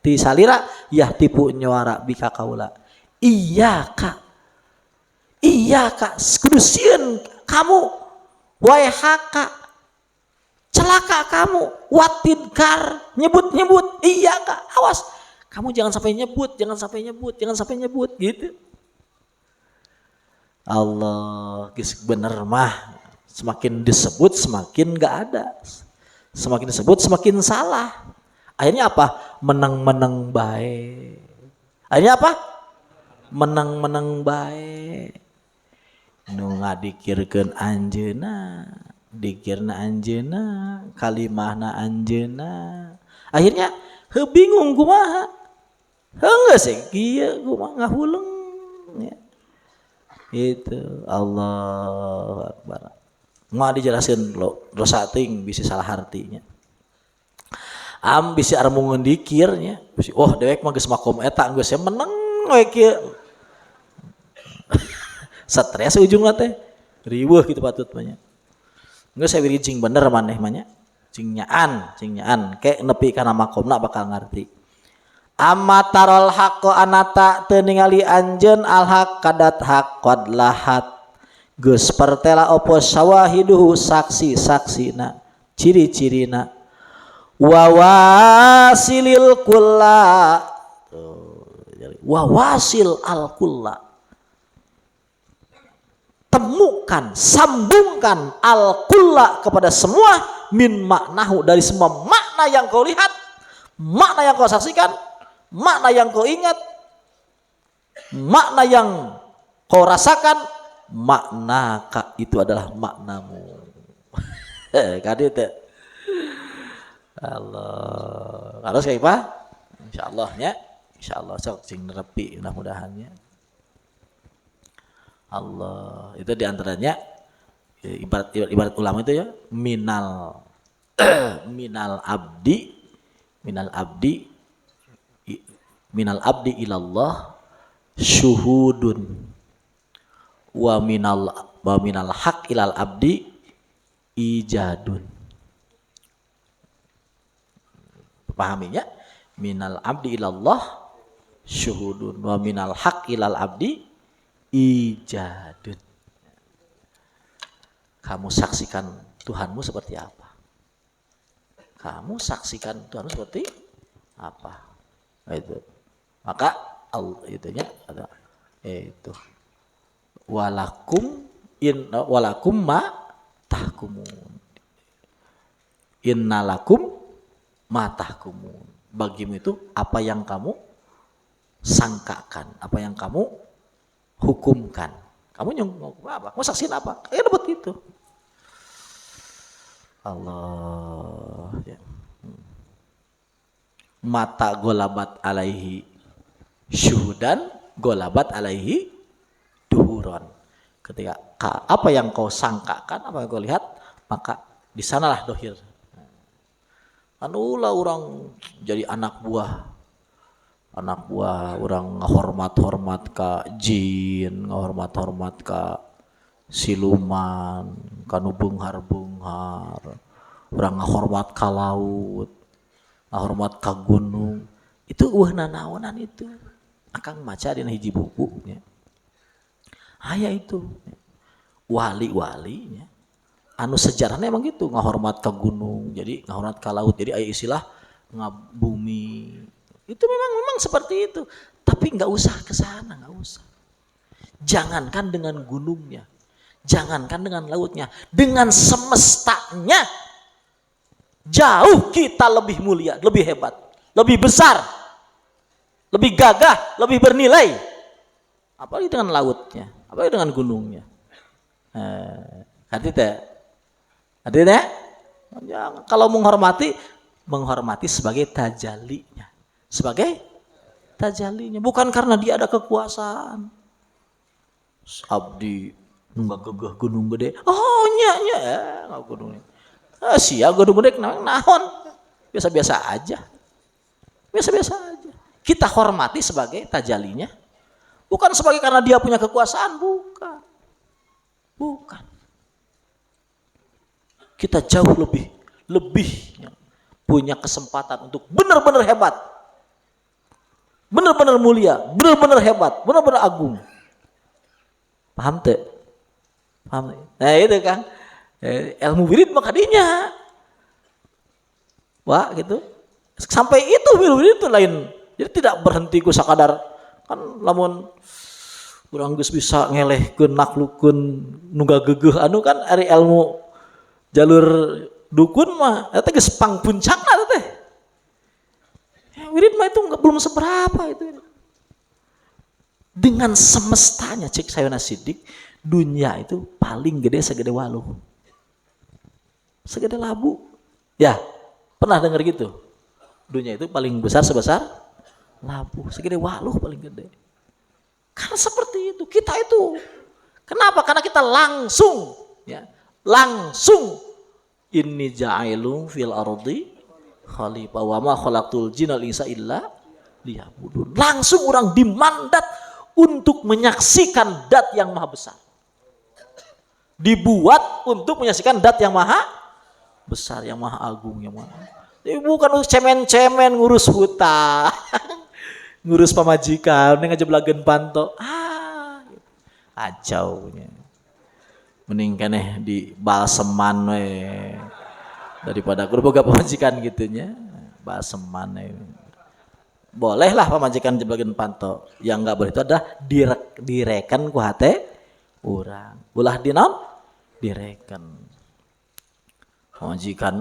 ti salira yahtipu nyuara bika kaula. Iya kak kudu sieun kamu, wae haka celaka kamu, watidkar nyebut iya kak, awas kamu jangan sampai nyebut gitu. Allah geus bener mah, semakin disebut semakin gak ada, semakin disebut semakin salah. Akhirnya apa? Menang baik. Akhirnya apa? Menang baik. Nu ngadikirkeun anjeunna, dikirna anjeunna, kalimahna anjeunna. Akhirnya heuh bingung kumaha. Heuh sih kieu kumaha ngahuleng ya. Itu Allahu Akbar. Moal dijelaskeun dosa teuing bisi salah artinya. Am bisi armungeun dikirnya, bisi oh dewek mah geus makom eta geus meneng we kieu. Stres ujungna teh riweuh kitu patut banyak. Geus saya cing bener maneh mah nya. Cing nyaan ke nepi kana makomna bakal ngarti. Amma tarol haqqo anata teu ningali anjeun al haq kadat haq qad lahat, geus pertela opo sawahiduhu saksi-saksina ciri-cirina, wa wasilil kulla wa wasil al kulla, temukan sambungkan al kulla kepada semua min maknahu, dari semua makna yang kau lihat, makna yang kau saksikan, makna yang kau ingat, makna yang kau rasakan, makna itu adalah maknamu. Kadit Allah harus kayak apa? Insyaallah nya, insyaallah sok sing nerepi mudah-mudahannya. Allah itu diantaranya ibarat ulama itu ya minal abdi ilallah syuhudun wa minal haq ilal abdi ijadun. Pahaminya? Minal abdi ilallah syuhudun wa minal haq ilal abdi ijadun. Kamu saksikan Tuhanmu seperti apa? Kamu saksikan Tuhanmu seperti apa? Itu. Maka Allah itunya ada itu walakum ma tahkumun, innalakum ma tahkumun, bagimu itu apa yang kamu sangkakan, apa yang kamu hukumkan. Kamu nyongkok apa? Mau saksiin apa? Kayak dapat itu. Allah ya. Mata golabat alaihi syuhudan, golabat alaihi duhuron. Ketika apa yang kau sangkakan, apa yang kau lihat, maka di sanalah dohir. Anulah orang jadi anak buah orang ngahormat ka jin, ngahormat ka siluman, kanu beunghar-beunghar, orang ngahormat ka laut, ngahormat ka gunung. Itu eueuhna naonan itu. Akang maca dina hiji buku nya. Aya itu. Wali-wali nya. Anu sejarahnya emang gitu, ngahormat ka gunung, jadi ngahormat ka laut. Jadi aya istilah ngabumi. Itu memang seperti itu. Tapi enggak usah ke sana, enggak usah. Jangankan dengan gunungnya, jangankan dengan lautnya, dengan semestanya. Jauh kita lebih mulia, lebih hebat, lebih besar, lebih gagah, lebih bernilai. Apalagi dengan lautnya, apalagi dengan gunungnya. Artinya, kalau menghormati sebagai tajallinya, bukan karena dia ada kekuasaan. Abdi Nunggak gegeh gunung gede. Oh nya nggak gunung. Sia gunung gede naon. Biasa-biasa aja. Biasa-biasa aja. Kita hormati sebagai tajalinya. Bukan sebagai karena dia punya kekuasaan, bukan. Bukan. Kita jauh lebih punya kesempatan untuk benar-benar hebat. Benar-benar mulia, benar-benar hebat, benar-benar agung. Paham tuh? Paham? Nah itu kan ilmu wirid makadinya. Wah gitu. Sampai itu wirid itu lain. Jadi tidak berhenti ku sakadar kan lamun urang geus bisa ngelehkeun naklukkeun nungga gegeh anu kan ari ilmu jalur dukun mah eta geus pangpuncakna teh. Wirid mah itu belum seberapa itu. Dengan semestanya cek Sayyidina Siddiq, dunia itu paling gede segede waluh. Segede labu. Ya, pernah dengar gitu? Dunia itu paling besar sebesar labu, segede waluh paling gede. Karena seperti itu, kita itu. Kenapa? Karena kita langsung ya, langsung inni ja'ilun fil ardi khalifah wa ma khalaqtul jinna wal insa illa liya'budun. Langsung orang dimandat untuk menyaksikan dat yang maha besar. Dibuat untuk menyaksikan dat yang maha besar, yang maha agung, yang maha. Jadi bukan cemen-cemen ngurus hutang, ngurus pamajikan, ngajeblageun panto. Acaunya. Mending keneh di balseman we daripada kudu boga pamajikan gitunya. Balseman we. Bolehlah pamajikan jeblageun panto. Yang enggak boleh itu adalah direken ku hate urang. Ulah dinaon? Direken. Pamajikan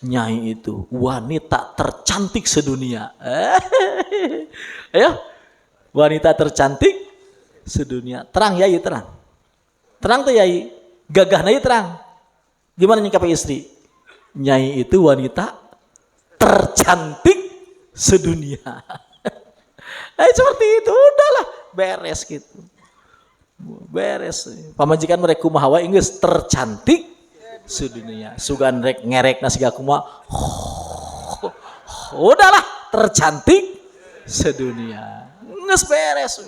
nyai itu wanita tercantik sedunia. Ayo. Wanita tercantik sedunia. Terang yai terang. Terang tuh yai. Gagahna yai terang. Gimana nyikapi istri? Nyai itu wanita tercantik sedunia. Seperti itu, udahlah beres gitu. Beres. Pamajikan mereka kumaha wae geus tercantik sedunia. Sugan rek ngerek nasiga kumaha. Udahlah tercantik sedunia. Geus beres.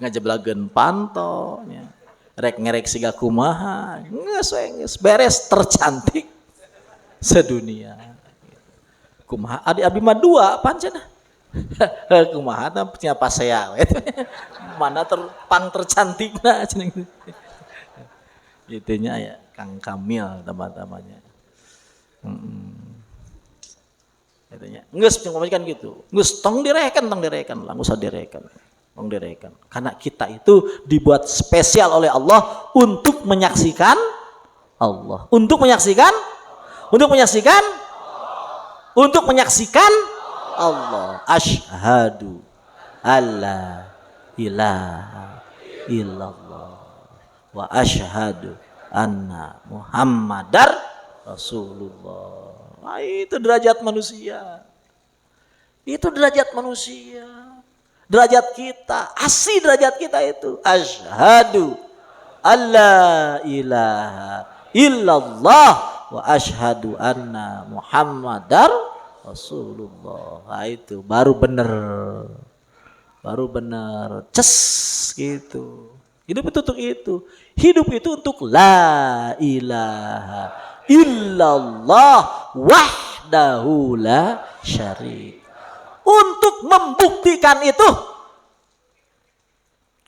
Ngajeblageun pantonya. Rek ngerek siga kumaha. Geus beres tercantik sedunia. Kumaha abi mah dua pancen. Kumaha tah nya pasea we. Mana tercantikna cenah gitu. Itunya ya Kang Kamil teman-temannya. Itunya. Geus pamajikan gitu. Geus tong direken lah, geus usah direken. Tong direken. Karena kita itu dibuat spesial oleh Allah untuk menyaksikan Allah. Untuk menyaksikan Allah. Asyhadu alla ilaha illallah wa asyhadu anna Muhammadar Rasulullah. Nah, itu derajat manusia. Itu derajat manusia. Derajat kita, asli derajat kita itu. Asyhadu alla ilaha illallah wa asyhadu anna Muhammadar Rasulullah. Nah, itu baru bener ces gitu. Hidup itu untuk itu. Hidup itu untuk la ilaha illallah wahdahu la syarik. Untuk membuktikan itu.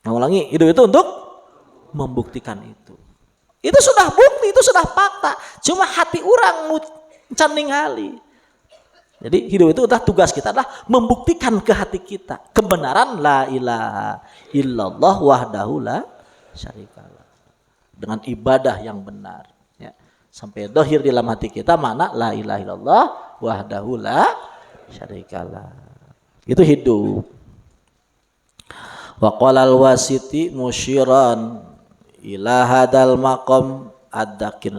Ulangi, hidup itu untuk membuktikan itu. Itu sudah bukti, itu sudah fakta. Cuma hati orang can ningali. Jadi hidup itu adalah tugas kita adalah membuktikan ke hati kita kebenaran la ilaha illallah wahdahu la syarikalah. Dengan ibadah yang benar ya. Sampai dohir di dalam hati kita mana la ilaha illallah wahdahu la syarikalah. Itu hidup. Wa qalal wasiti musyiran ila hadal maqam ad-dakin.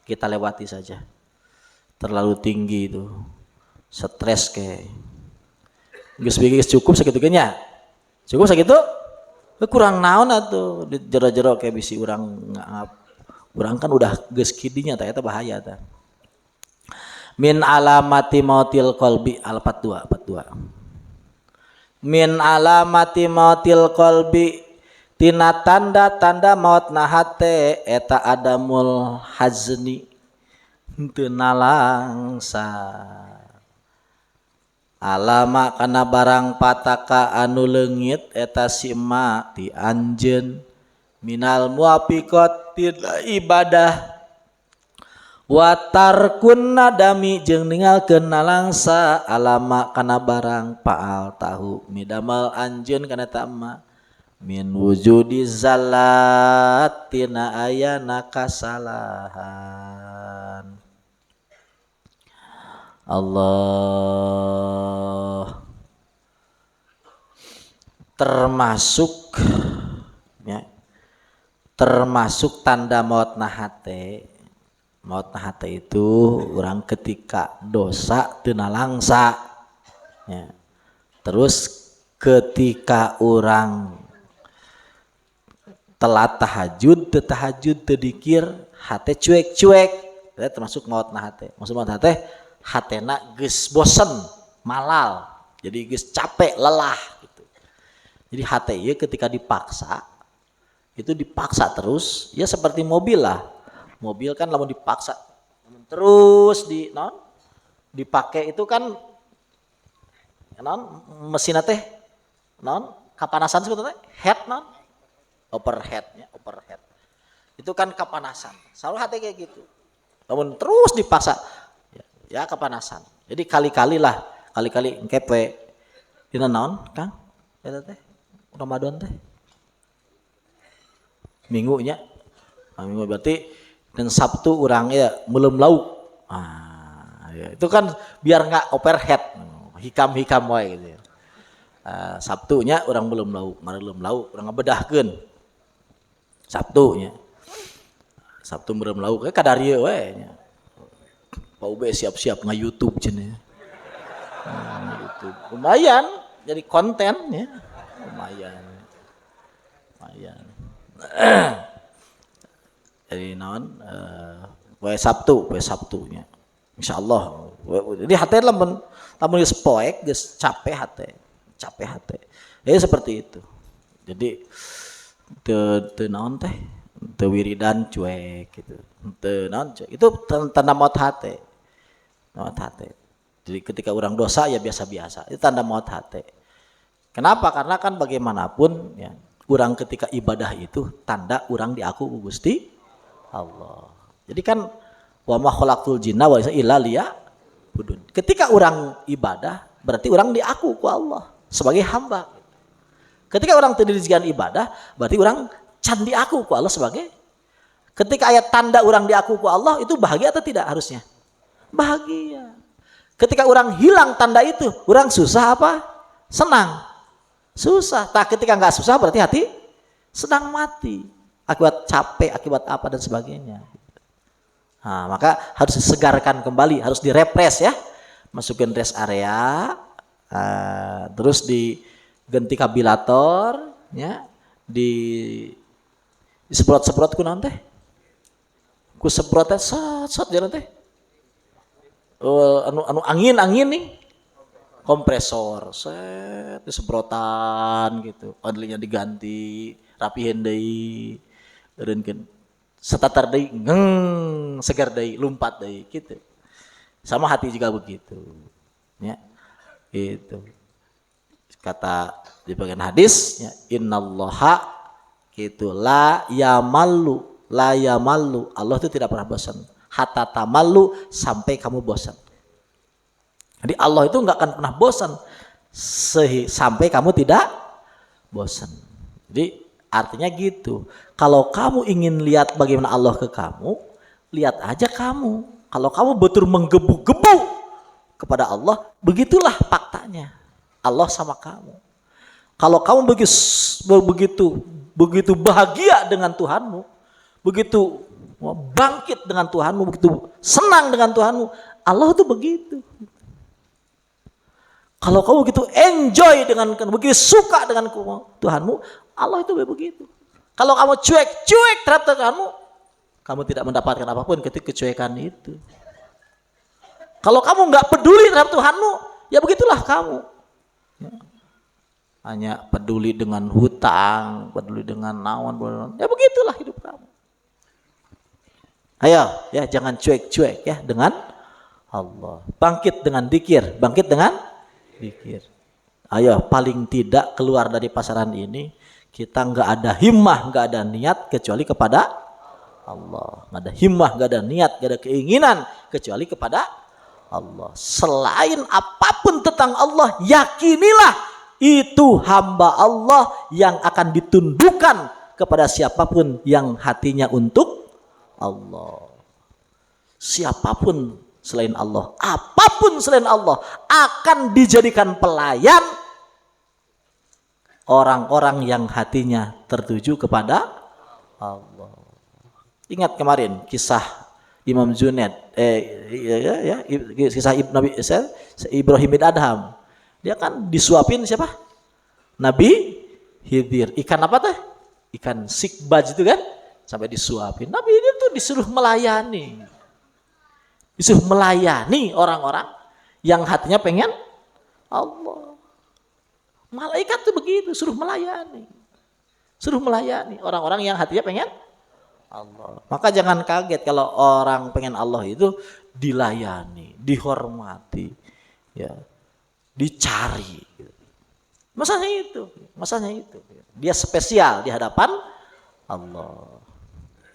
Kita lewati saja. Terlalu tinggi itu. Stres ke. Geus cukup sakitu nya. Cukup sakitu? Kurang naon atuh di jero-jero kayak bisi urang ngap. Urang kan udah geus kidinya tah eta bahaya tah. Min alamati mautil qalbi al-42. Min alamati mautil qalbi tina tanda-tanda mautna hate eta adamul hazni teu nalangsa. Alama kana barang pataka anu leungit eta sima ti anjeun minal muafiqat tina ibadah wa tarkun nadami jeung ninggalkeun nalangsa alama kana barang paal tahu midamel anjeun kana eta mah min wujudi zallat tina ayana kasalahan. Allah termasuk ya, termasuk tanda mautna hate. Mautna hate itu orang ketika dosa teu nalangsa ya. Terus ketika orang telat tahajud teu dikir hate cuek-cuek itu termasuk mautna hate. Maksud mautna hate hatena geus bosen malal jadi geus capek lelah gitu. Jadi hate ieu ketika dipaksa itu dipaksa terus ya seperti mobil lah. Mobil kan lamun dipaksa terus dipakai itu kan mesin teh kapanasan sebetulnya head overheadnya overhead itu kan kapanasan selalu hati kayak gitu. Lamun terus dipaksa ya kepanasan. Jadi kali-kali engke we dina naon Kang? Eta teh Ramadan teh. Minggunya. Minggu berarti dan Sabtu urang ya meulem lauk. Ya, itu kan biar enggak overhead. Hikam wae gitu ya. Sabtunya urang meulem lauk, mareulem lauk urang ngabedahkeun. Sabtunya. Sabtu meulem lauk kadarieu we nya. Pak Ube siap-siap nge-YouTube cenah. YouTube. Lumayan jadi konten ya. Lumayan. Jadi naon poe Sabtunya. Insyaallah. Jadi hate lamun geus poek geus capek hate. Ya seperti itu. Jadi teu naon teh teu wiridan cuek gitu. Teu naon cuek. Itu tanda maut hate. Maut hate. Jadi ketika orang dosa ya biasa-biasa. Itu tanda maut hate. Kenapa? Karena kan bagaimanapun ya, orang ketika ibadah itu tanda orang diaku ku Gusti Allah. Jadi kan wa ma khalaqtul jinna wal insa illa liya'budun. Ketika orang ibadah berarti orang diaku ku Allah sebagai hamba. Ketika orang teu dirizkian ibadah berarti orang can diaku ku Allah sebagai. Ketika ayat tanda orang diaku ku Allah itu bahagia atau tidak harusnya? Bahagia. Ketika orang hilang tanda itu, orang susah apa? Senang. Susah. Tak ketika nggak susah berarti hati sedang mati. Akibat capek, akibat apa dan sebagainya. Nah, maka harus disegarkan kembali, harus direpres ya. Masukin rest area, terus diganti kabilator, ya, disemprot-semprot ku naon teh? Ku semprot teh sat jalan teh. Anu angin nih. Kompresor, set disemprotan gitu. Ondelinya diganti, rapihin deui. Eureunkeun setatar deui, segar deui, lumpat deui gitu. Sama hati juga begitu. Ya. Gitu. Kata di bagian hadis, ya, innallaha gitu la yamallu. Allah itu tidak pernah bosan. Hatta tamallu sampai kamu bosan. Jadi Allah itu enggak akan pernah bosan sampai kamu tidak bosan. Jadi artinya gitu. Kalau kamu ingin lihat bagaimana Allah ke kamu, lihat aja kamu. Kalau kamu betul menggebu-gebu kepada Allah, begitulah faktanya. Allah sama kamu. Kalau kamu begitu bahagia dengan Tuhanmu, begitu bangkit dengan Tuhanmu, begitu senang dengan Tuhanmu, Allah tuh begitu. Kalau kamu begitu enjoy dengan, begitu suka dengan Tuhanmu, Allah itu begitu. Kalau kamu cuek terhadap kamu tidak mendapatkan apapun ketika kecuekan itu. Kalau kamu nggak peduli terhadap Tuhanmu, ya begitulah kamu. Hanya peduli dengan hutang, peduli dengan naon, ya begitulah hidup kamu. Ayo, ya jangan cuek-cuek ya dengan Allah. Bangkit dengan dzikir, bangkit dengan dzikir. Ayo, paling tidak keluar dari pasaran ini kita nggak ada himmah, nggak ada niat kecuali kepada Allah. Nggak ada himmah, nggak ada niat, nggak ada keinginan kecuali kepada Allah. Selain apapun tentang Allah, yakinilah itu hamba Allah yang akan ditundukkan kepada siapapun yang hatinya untuk Allah. Siapapun selain Allah, apapun selain Allah akan dijadikan pelayan orang-orang yang hatinya tertuju kepada Allah. Ingat kemarin kisah Imam Junaid, kisah Nabi Ibrahim bin Adham. Dia kan disuapin siapa? Nabi Khidir. Ikan apa tuh? Ikan sikbaj itu kan? Sampai disuapin. Nabi itu disuruh melayani. Disuruh melayani orang-orang yang hatinya pengen Allah. Malaikat tuh begitu, suruh melayani. Suruh melayani orang-orang yang hatinya pengen Allah. Maka jangan kaget kalau orang pengen Allah itu dilayani, dihormati, ya, dicari. Masanya itu. Dia spesial di hadapan Allah.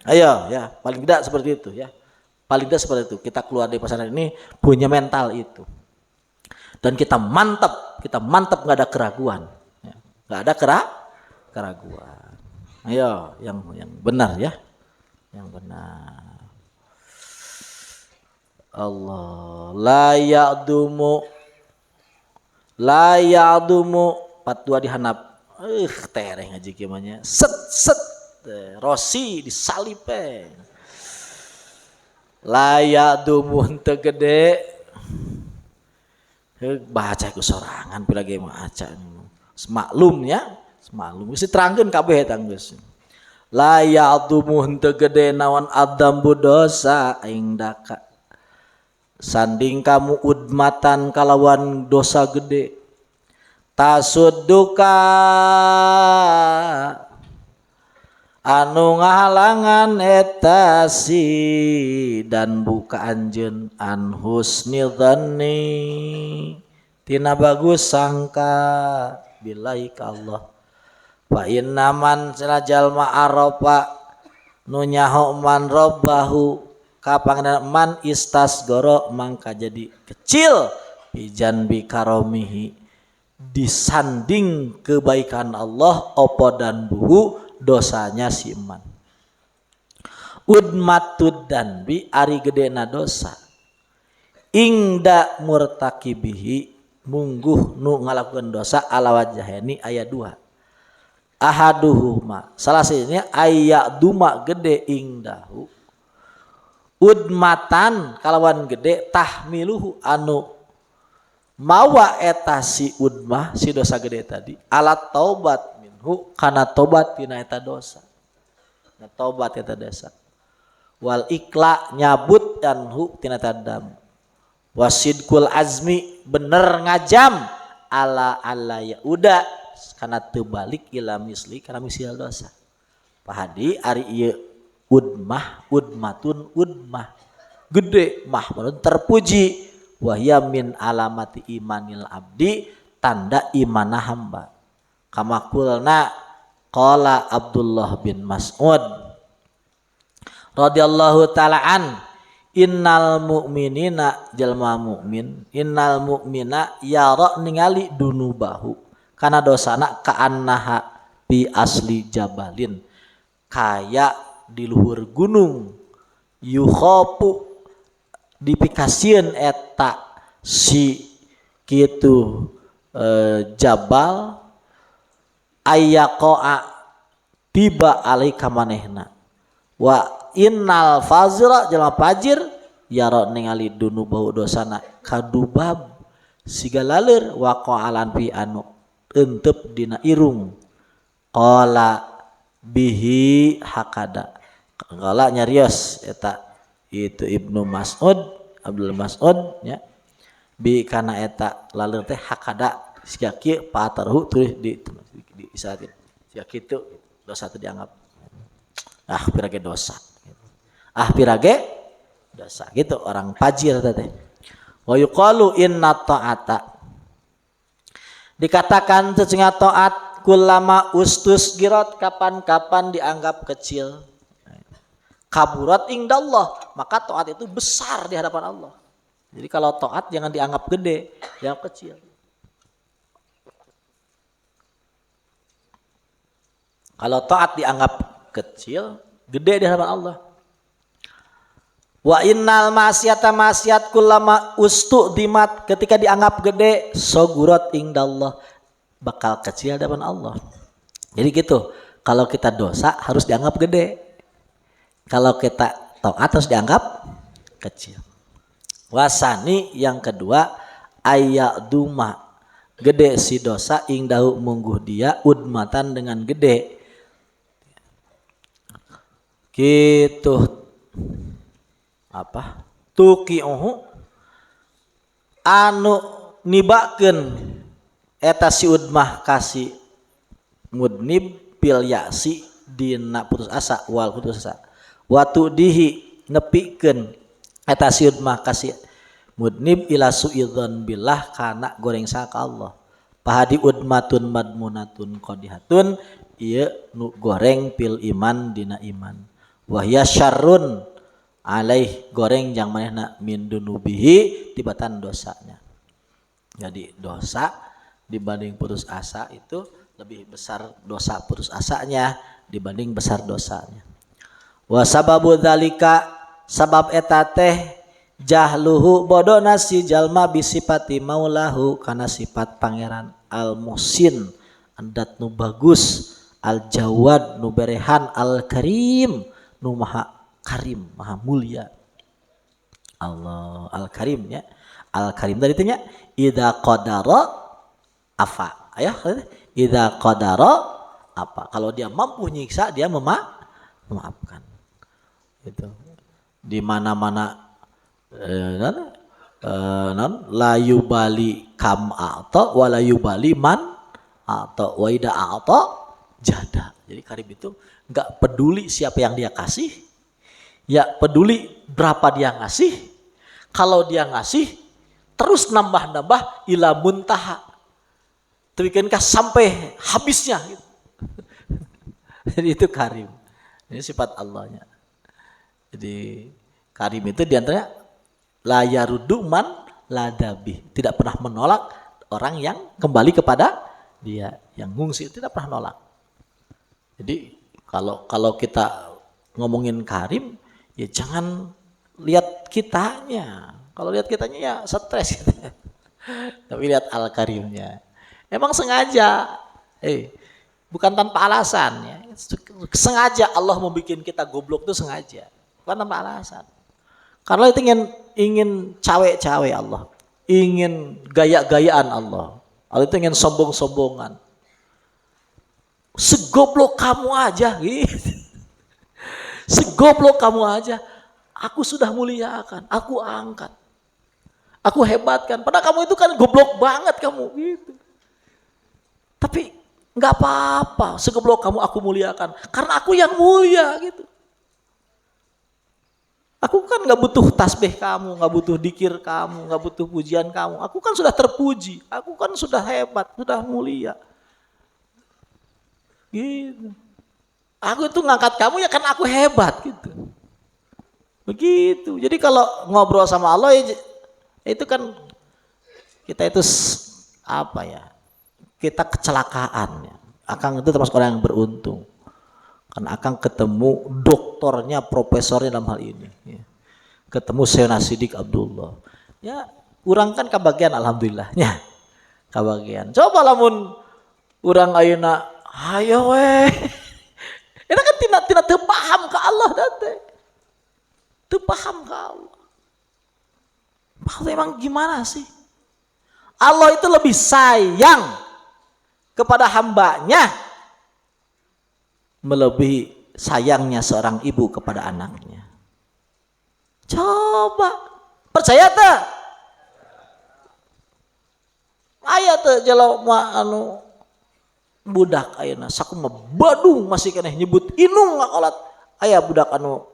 Ayo ya, paling tidak seperti itu ya. Paling tidak seperti itu. Kita keluar dari pasaran ini punya mental itu. Dan kita mantap nggak ada keraguan. Ya. Nggak ada keraguan. Ayo, yang benar ya. Yang benar. Allah la ya'dumu patwa dihanap. Tereng aja gimana. Set Rosi disalip layak dumun tegede baca ku sorangan pila ge maca semaklum mesti terangkeun kabeh eta geus layak dumun tegede naon adam budosa aing daka sanding kamu udmatan kalawan dosa gede tasudduka anu ngahalangan etasi dan buka anjeun an husni dhanni tina bagus sangka billahi ka Allah fa inna man jalma aropa nu nyaho man robbahu kapanggana man istasgoro mangka jadi kecil pijan bi karomihi disanding kebaikan Allah opo dan buhu dosanya si iman udmatud dan bi ari gedena dosa ingda murtakibihi mungguh nu ngalakukan dosa ala wajaheni aya dua ahaduhuma salah satunya aya duma gede ingdahu udmatan kalawan gede tahmiluhu anu mawa eta si udmah si dosa gede tadi alat taubat karena tobat tina eta dosa. Na tobat eta dosa. Wal ikla nyabut anhu tina tadam. Wasidkul azmi bener ngajam ala ya udah kana teu balik ila misli kana misil dosa. Pahadi ari ieu udmatun gede mah terpuji wahya min alamati imanil abdi tanda imanah hamba. Kamakulna qala Abdullah bin Mas'ud radhiyallahu ta'ala an innal mu'minina jalma mu'min innal mu'mina yara ningali dunubahu kana dosana ka'annaha bi asli jabalin kaya di luhur gunung yukhafu dipikasieun eta si kitu jabal ayyaqa'a tiba alaika manehna wa innal fazira jalma fajir yara ningali dunubahu dosana kadubab siga laleur wa qa'alan fi anu euteup dina irung qala bihi hakada. Qala nyarios eta itu Ibnu Mas'ud, Abdul Mas'ud nya bi kana eta laleur teh hakada sia kieu patarhu tulis di isaatin sia kitu dosa teh dianggap pirage dosa. Pirage dosa gitu orang fajir teh. Wa yuqalu inna ta'ata. Dikatakan sesungguhnya taat kullama ustus girat kapan-kapan dianggap kecil. Kaburat indallah, maka taat itu besar di hadapan Allah. Jadi kalau taat jangan dianggap gede, dianggap kecil. Kalau taat dianggap kecil, gede di hadapan Allah. Wa innal maksiat kullama ustudimat, ketika dianggap gede sogurat indallah, bakal kecil di hadapan Allah. Jadi gitu, kalau kita dosa harus dianggap gede. Kalau kita taat harus dianggap kecil. Wasani yang kedua ayak duma, gede si dosa ingdahu mungguh dia udmatan dengan gede. Gitu apa? Tuqiuhu anu nibakeun eta si udmah kasih mudnib bil yasi dina putus asa wal putus asa. Watu dihi nepikeun eta si udmah kasih mudnib ila suidzon billah kana goreng saka Allah. Pahadi udmatun madmunatun qadihatun ieu nu goreng pil iman dina iman. Wahya syarrun alaih goreng jang manehna min dunubihi tibatan dosanya. Jadi dosa dibanding putus asa itu lebih besar dosa putus asanya dibanding besar dosanya. Wa sababu dzalika sabab eta teh jahluhu bodona si jalma bisipati maulahu kana sifat pangeran al muhsin andat nu bagus al jawad nu berehan al karim nu maha karim maha mulia. Allah al karim ya. Al karim tadi tanya idza qadara afa. Aya idza qadara apa? Kalau dia mampu nyiksa dia memaafkan. Itu di mana-mana la yubali kam atau wala yubali man atau waida atau jada. Jadi karim itu enggak peduli siapa yang dia kasih, ya peduli berapa dia ngasih. Kalau dia ngasih terus nambah-nambah ila muntaha, demikiankah sampai habisnya gitu. Jadi itu karim, ini sifat Allahnya. Jadi karim itu diantaranya la yarudu man ladabi, tidak pernah menolak orang yang kembali kepada dia, yang ngungsi tidak pernah nolak. Jadi kalau kita ngomongin karim ya jangan lihat kitanya. Kalau lihat kitanya ya stres gitu. Tapi lihat al karimnya. Emang sengaja, bukan tanpa alasan ya. Sengaja Allah membuat kita goblok itu sengaja. Bukan tanpa alasan. Karena itu ingin cawe-cawe Allah, ingin gaya-gayaan Allah. Allah itu ingin sombong-sombongan. Segoblok kamu aja, gitu. Segoblok kamu aja, aku sudah muliakan, aku angkat, aku hebatkan. Padahal kamu itu kan goblok banget kamu, gitu. Tapi nggak apa-apa, segoblok kamu aku muliakan, karena aku yang mulia, gitu. Aku kan gak butuh tasbih kamu, gak butuh dikir kamu, gak butuh pujian kamu. Aku kan sudah terpuji, aku kan sudah hebat, sudah mulia. Gitu. Aku itu ngangkat kamu ya karena aku hebat gitu. Begitu. Jadi kalau ngobrol sama Allah ya, itu kan kita itu apa ya? Kita kecelakaan ya. Akang itu termasuk orang yang beruntung. Karena akan ketemu doktornya, profesornya dalam hal ini. Ya. Ketemu Sayyidina Siddiq Abdullah. Ya, urang kan kabagian alhamdulillah. Ya, kabagian. Coba lamun urang ayeuna, ayo weh. Itu kan tidak teu paham ke Allah date. Teu paham ke Allah. Maksudnya emang gimana sih? Allah itu lebih sayang kepada hambanya melebihi sayangnya seorang ibu kepada anaknya. Coba percaya tak? Aya teu jelema anu budak ayeuna sakumaha Badung masih keneh nyebut inung ngakolat. Aya budak anu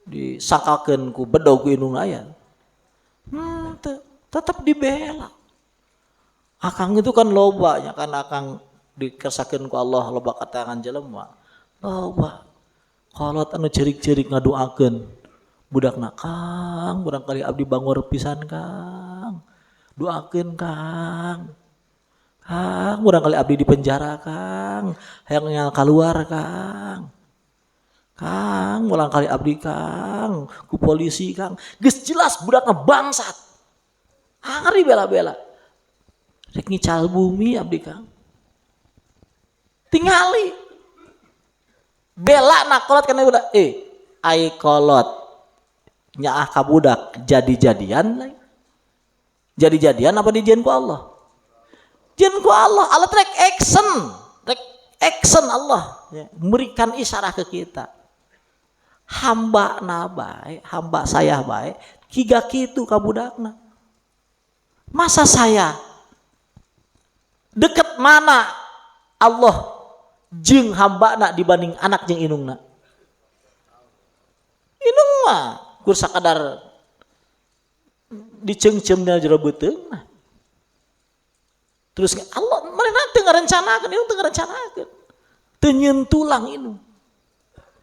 disangkakeun ku bedog ku inung aya. Tetap dibela. Akang itu kan loba nya kan akang dikesakeun ku Allah loba katangan jelema. Loba. Kolot anu cerik-cerik ngadoakeun budakna, Kang, barangkali abdi bangor pisan Kang. Doakeun Kang. Kang, barangkali abdi di penjara Kang. Hayang keluar Kang. Kang, barangkali abdi Kang, ku polisi Kang. Geus jelas budakna bangsat. Angri bela-bela. Rek ngical bumi abdi Kang. Tingali. Bela na kolot kana budak. Ai kolot. Nyaah ka budak jadi-jadian lagi. Jadi-jadian apa dijieun ku Allah? Jieun ku Allah. Allah rek action. Rek action Allah ya, memberikan isyarat ke kita. Hamba na bae, hamba saya bae, kiga kitu ka budakna. Masa saya deket mana Allah jeung hambana dibanding anak jeung inungna? Inung mah kur sakadar diceungceumna jero beuteungna. Terus Allah manehna teu ngarencanakeun, inung teu ngarencanakeun. Teu nyieun tulang inung.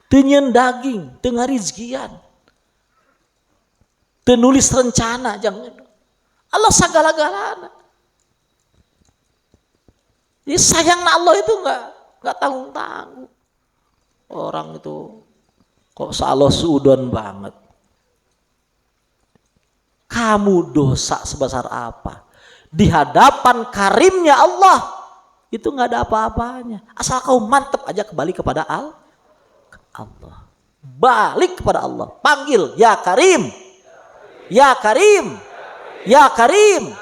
Teu nyieun daging, teu ngarizkian. Teu nulis rencana jang Allah sagala-galana. Jadi sayangna Allah itu enggak tanggung-tanggung. Orang itu kok Allah suudon banget. Kamu dosa sebesar apa? Di hadapan karimnya Allah itu enggak ada apa-apanya. Asal kau mantep aja kembali kepada Allah. Balik kepada Allah. Panggil, ya Karim. Ya Karim. Ya Karim.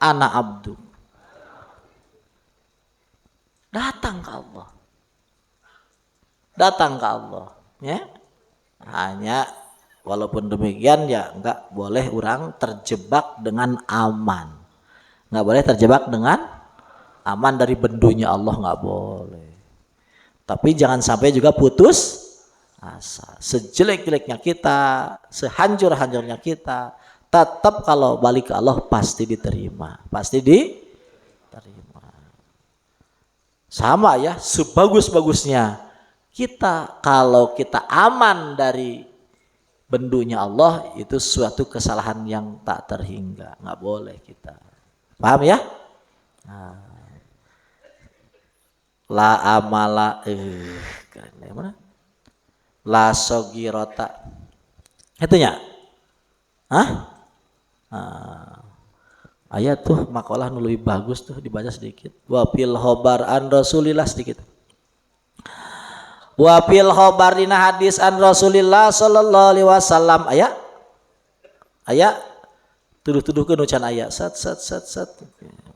Ana abdu. Datang ke Allah. Datang ke Allah. Ya. Hanya walaupun demikian ya enggak boleh orang terjebak dengan aman. Enggak boleh terjebak dengan aman dari bendunya Allah, enggak boleh. Tapi jangan sampai juga putus asa. Sejelek-jeleknya kita, sehancur-hancurnya kita, tetap kalau balik ke Allah pasti diterima. Pasti diterima. Sama ya, sebagus-bagusnya kita kalau kita aman dari bendunya Allah itu suatu kesalahan yang tak terhingga, nggak boleh kita. Paham ya? Nah. La amala mana? La sogirota. Itunya. Hah? Ayat tuh makalah nu lebih bagus tuh dibaca sedikit. Wa fil khobar an Rasulillah sedikit. Wa fil khobar dina hadis an Rasulillah sallallahu alaihi wasallam aya tuduh-tuduhkeun ucan aya sat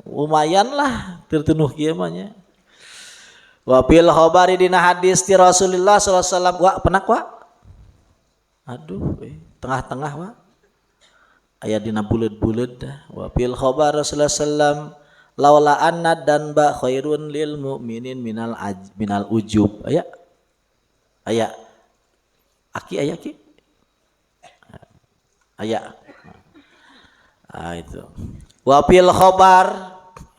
lumayan lah tertunuh kieu mah nya. Wa fil khobar dina hadis ti Rasulillah sallallahu alaihi wasallam wa penak wa. Aduh tengah-tengah wa. Aya dina buleud-buleud dah. Wa fil khobar Rasulullah sallam laula anna dan ba khairun lil mu'minin minal ujub. Aya aki aya ki aya itu wa fil khobar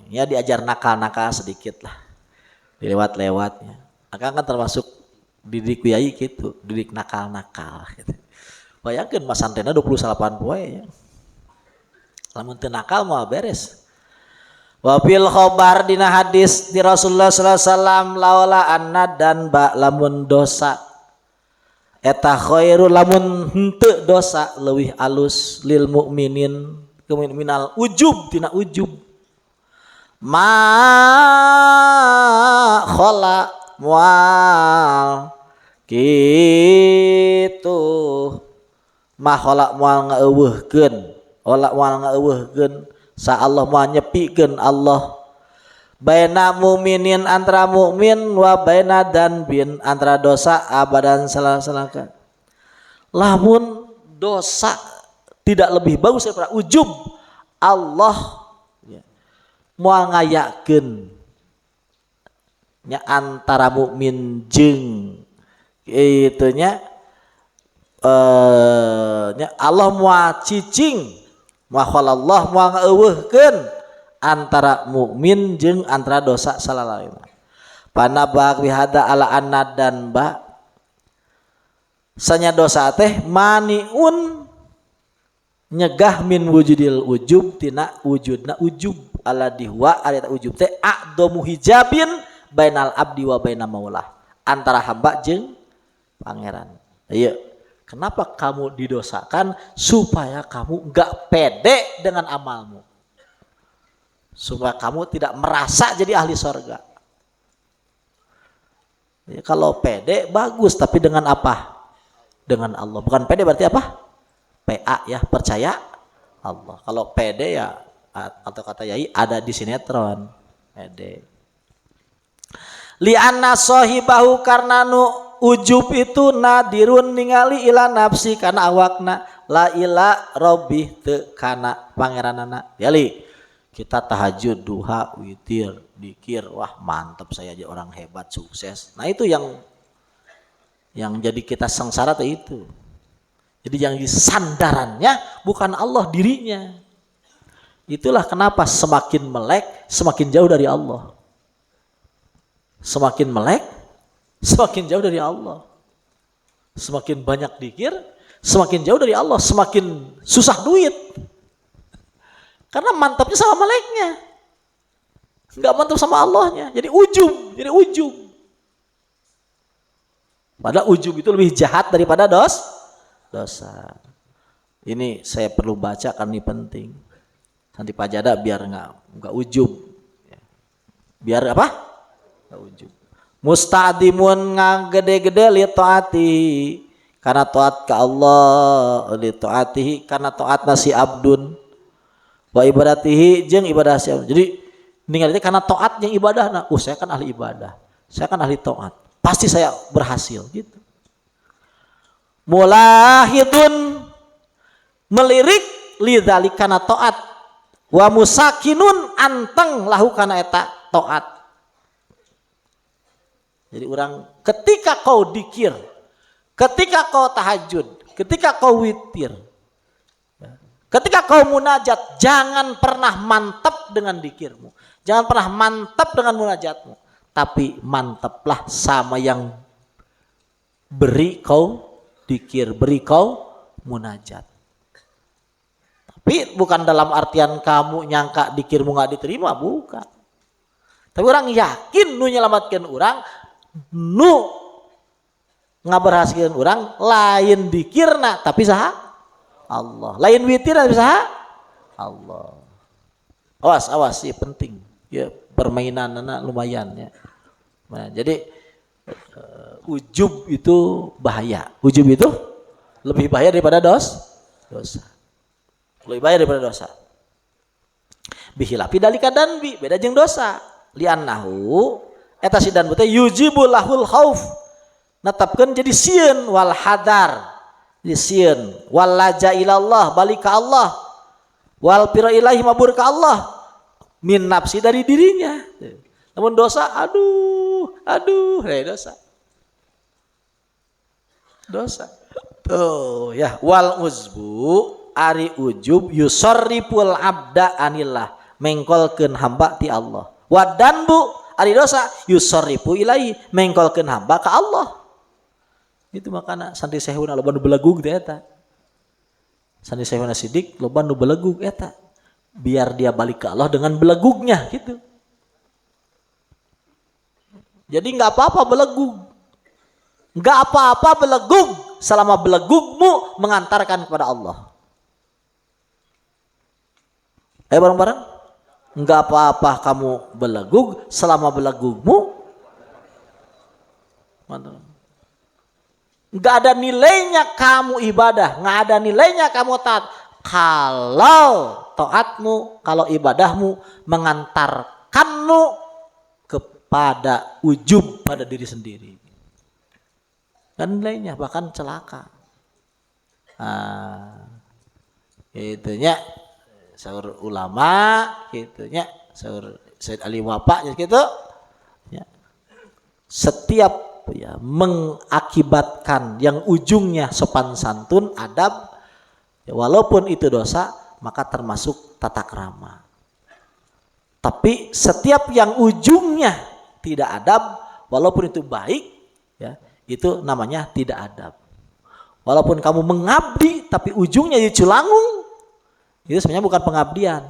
ya diajar nakal-nakal sedikit lah dilewat-lewatnya. Akang kan termasuk didik kiai gitu, didik nakal-nakal gitu. Bayangkeun mas santena 28 poe ya. Lamun teu nakal mah beres. Wa fil khobar dina hadis di Rasulullah sallallahu alaihi wasallam laula anna dan ba lamun dosa eta khairu lamun henteu dosa leuwih alus lil mukminin minal ujub tina ujub ma khala mual kitu ma khala mual ngaeuweuhkeun ola mual ngaeuweuhkeun sa Allah moal nyepikeun Allah baina mu'minin antara mukmin wa baina danbin antara dosa abadan salah-salahkan. Lamun dosa tidak lebih bagus daripada ujub, Allah moal ngayakeun nya antara mukmin jeung itunya nya Allah moal cicing moal moal ngeuweuhkeun antara mukmin jeung antara dosa salalawena. Panabak wihada ala anna dan ba sanya dosa teh maniun nyegah min wujudil ujub tina wujudna ujub ala dihwa ari eta ujub teh aqdamu hijabin bainal abdi wa baina maulah antara hamba jeung pangeran. Ieu kenapa kamu didosakan? Supaya kamu enggak pede dengan amalmu, supaya kamu tidak merasa jadi ahli sorga. Ya, kalau pede bagus, tapi dengan apa? Dengan Allah. Bukan pede berarti apa? PA ya, percaya Allah. Kalau pede ya atau kata yai ada di sinetron pede. Li'anna sahibahu karena nu ujub itu nadirun ningali ila nafsi kana awakna la ila rabbih teu kana pangeranana. Yali kita tahajud, duha, witir, dzikir, wah mantap saya aja orang hebat sukses. Nah itu yang jadi kita sengsara tuh itu. Jadi yang sandarannya bukan Allah dirinya. Itulah kenapa semakin melek semakin jauh dari Allah. Semakin melek semakin jauh dari Allah. Semakin banyak dzikir semakin jauh dari Allah, semakin susah duit. Karena mantapnya sama meleknya. Enggak mantap sama Allahnya. Jadi ujub. Padahal ujub itu lebih jahat daripada dosa. Ini saya perlu baca karena ini penting. Nanti Pak Jada biar enggak ujub. Biar apa? Enggak ujub. Musta'dimun ngagede-gede li taati karena taat ke Allah, li taatihi karena taatna si abdun wa ibadatihi jeung ibadah si abdun. Jadi ningali karena taat jeung ibadahna. Saya kan ahli ibadah. Saya kan ahli taat. Pasti saya berhasil gitu. Mulahidun melirik lidzalika kana taat wa musakinun anteng lahu kana eta taat. Jadi orang ketika kau dikir, ketika kau tahajud, ketika kau witir, ketika kau munajat, jangan pernah mantap dengan dikirmu, jangan pernah mantap dengan munajatmu, tapi mantaplah sama yang beri kau dikir, beri kau munajat. Tapi bukan dalam artian kamu nyangka dikirmu nggak diterima, bukan. Tapi orang yakin nu nyelamatkan orang, nu ngaberhasilkeun orang lain dikirna tapi saha Allah, lain witirna tapi saha Allah. Awas sih penting ya, permainanna lumayan ya. Nah, jadi ujub itu bahaya. Ujub itu lebih bahaya daripada dosa. Lebih bahaya daripada dosa. Bihilafi dalika dan beda jeung dosa. Li'annahu eta sidan teh yujibul lahul khauf natapkeun jadi sieun wal hadar jadi sieun wal laja ilallah balik ka Allah wal pira ilahi mabur ka Allah min nafsi dari dirinya. Namun dosa aduh dosa tuh ya. Wal uzbu ari ujub yusarriful abda anillah mengkolkeun hamba ti Allah. Wadanbu ari dosa yusarrifu ilaihi mengkolkeun hamba ka Allah. Itu makana santri sehuna loba nu belegug teh eta. Santri sehuna sidik loba nu belegug eta. Biar dia balik ke Allah dengan belegugnya gitu. Jadi enggak apa-apa belegug. Enggak apa-apa belegug selama belegugmu mengantarkan kepada Allah. Ayo bareng-bareng. Enggak apa-apa kamu belegug selama belegugmu enggak ada nilainya kamu ibadah, enggak ada nilainya kamu taat kalau taatmu, kalau ibadahmu mengantarkanmu pada ujub pada diri sendiri. Dan lainnya bahkan celaka. Itunya sahur ulama, itunya sahur Said Ali Wafa gitu. Ya. Setiap ya mengakibatkan yang ujungnya sopan santun, adab, ya, walaupun itu dosa, maka termasuk tata krama. Tapi setiap yang ujungnya tidak adab, walaupun itu baik, ya, itu namanya tidak adab. Walaupun kamu mengabdi tapi ujungnya jadi culangung, itu sebenarnya bukan pengabdian.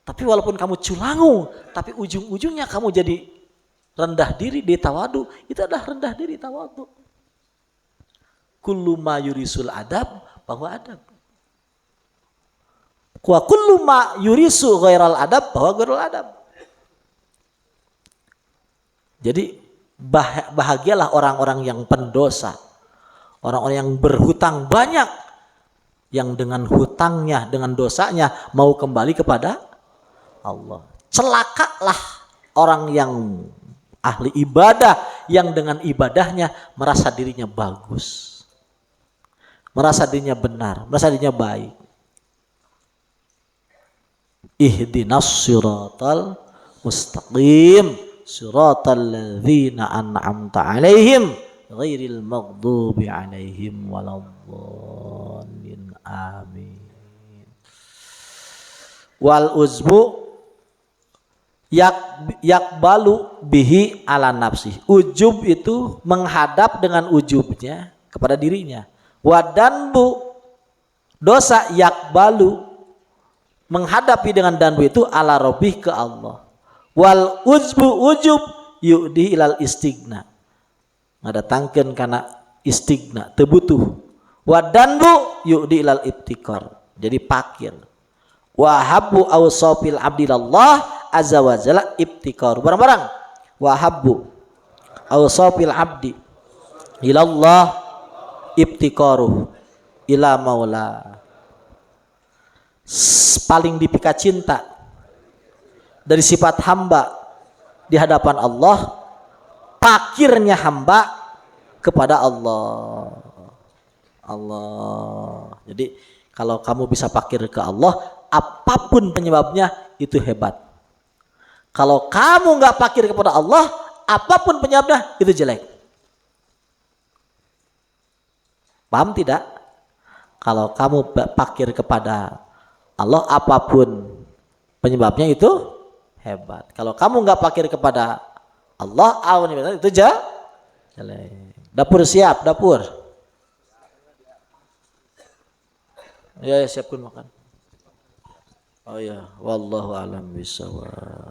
Tapi walaupun kamu culangung tapi ujung-ujungnya kamu jadi rendah diri di tawadu, itu adalah rendah diri tawadu. Kullu ma yurisul adab bahwa adab. Wa kullu ma yurisu ghairal adab bahwa ghairul adab. Jadi bahagialah orang-orang yang pendosa, orang-orang yang berhutang banyak, yang dengan hutangnya, dengan dosanya mau kembali kepada Allah. Celakalah orang yang ahli ibadah, yang dengan ibadahnya merasa dirinya bagus, merasa dirinya benar, merasa dirinya baik. Ihdinas siratal mustaqim siratal ladzina an'amta 'alaihim ghairil maghdubi 'alaihim waladdallin. Amin. Wal uzbu yakbalu bihi ala nafsi. Ujub itu menghadap dengan ujubnya kepada dirinya. Wadanbu, dosa yakbalu, menghadapi dengan danbu itu ala robih ke Allah. Wal ujbu ujub yu'di ilal istigna, ngadatangkeun kana istigna teu butuh. Wadanbu yu'di ilal ibtikar, jadi pakir. Wahabbu awsafil abdillah azza wa jalla ibtikar, barang-barang. Wahabbu awsafil abdi ilallah ibtikaruh ila maula. Paling dipika cinta dari sifat hamba di hadapan Allah, pakirnya hamba kepada Allah. Jadi kalau kamu bisa pakir ke Allah, apapun penyebabnya itu hebat. Kalau kamu nggak pakir kepada Allah, apapun penyebabnya itu jelek. Paham tidak? Kalau kamu pakir kepada Allah, apapun penyebabnya itu hebat. Kalau kamu nggak pakir kepada Allah, itu jelek. Dapur siap, dapur. Ya, siapkan makan. Oh ya, wallahu a'lam bishawab.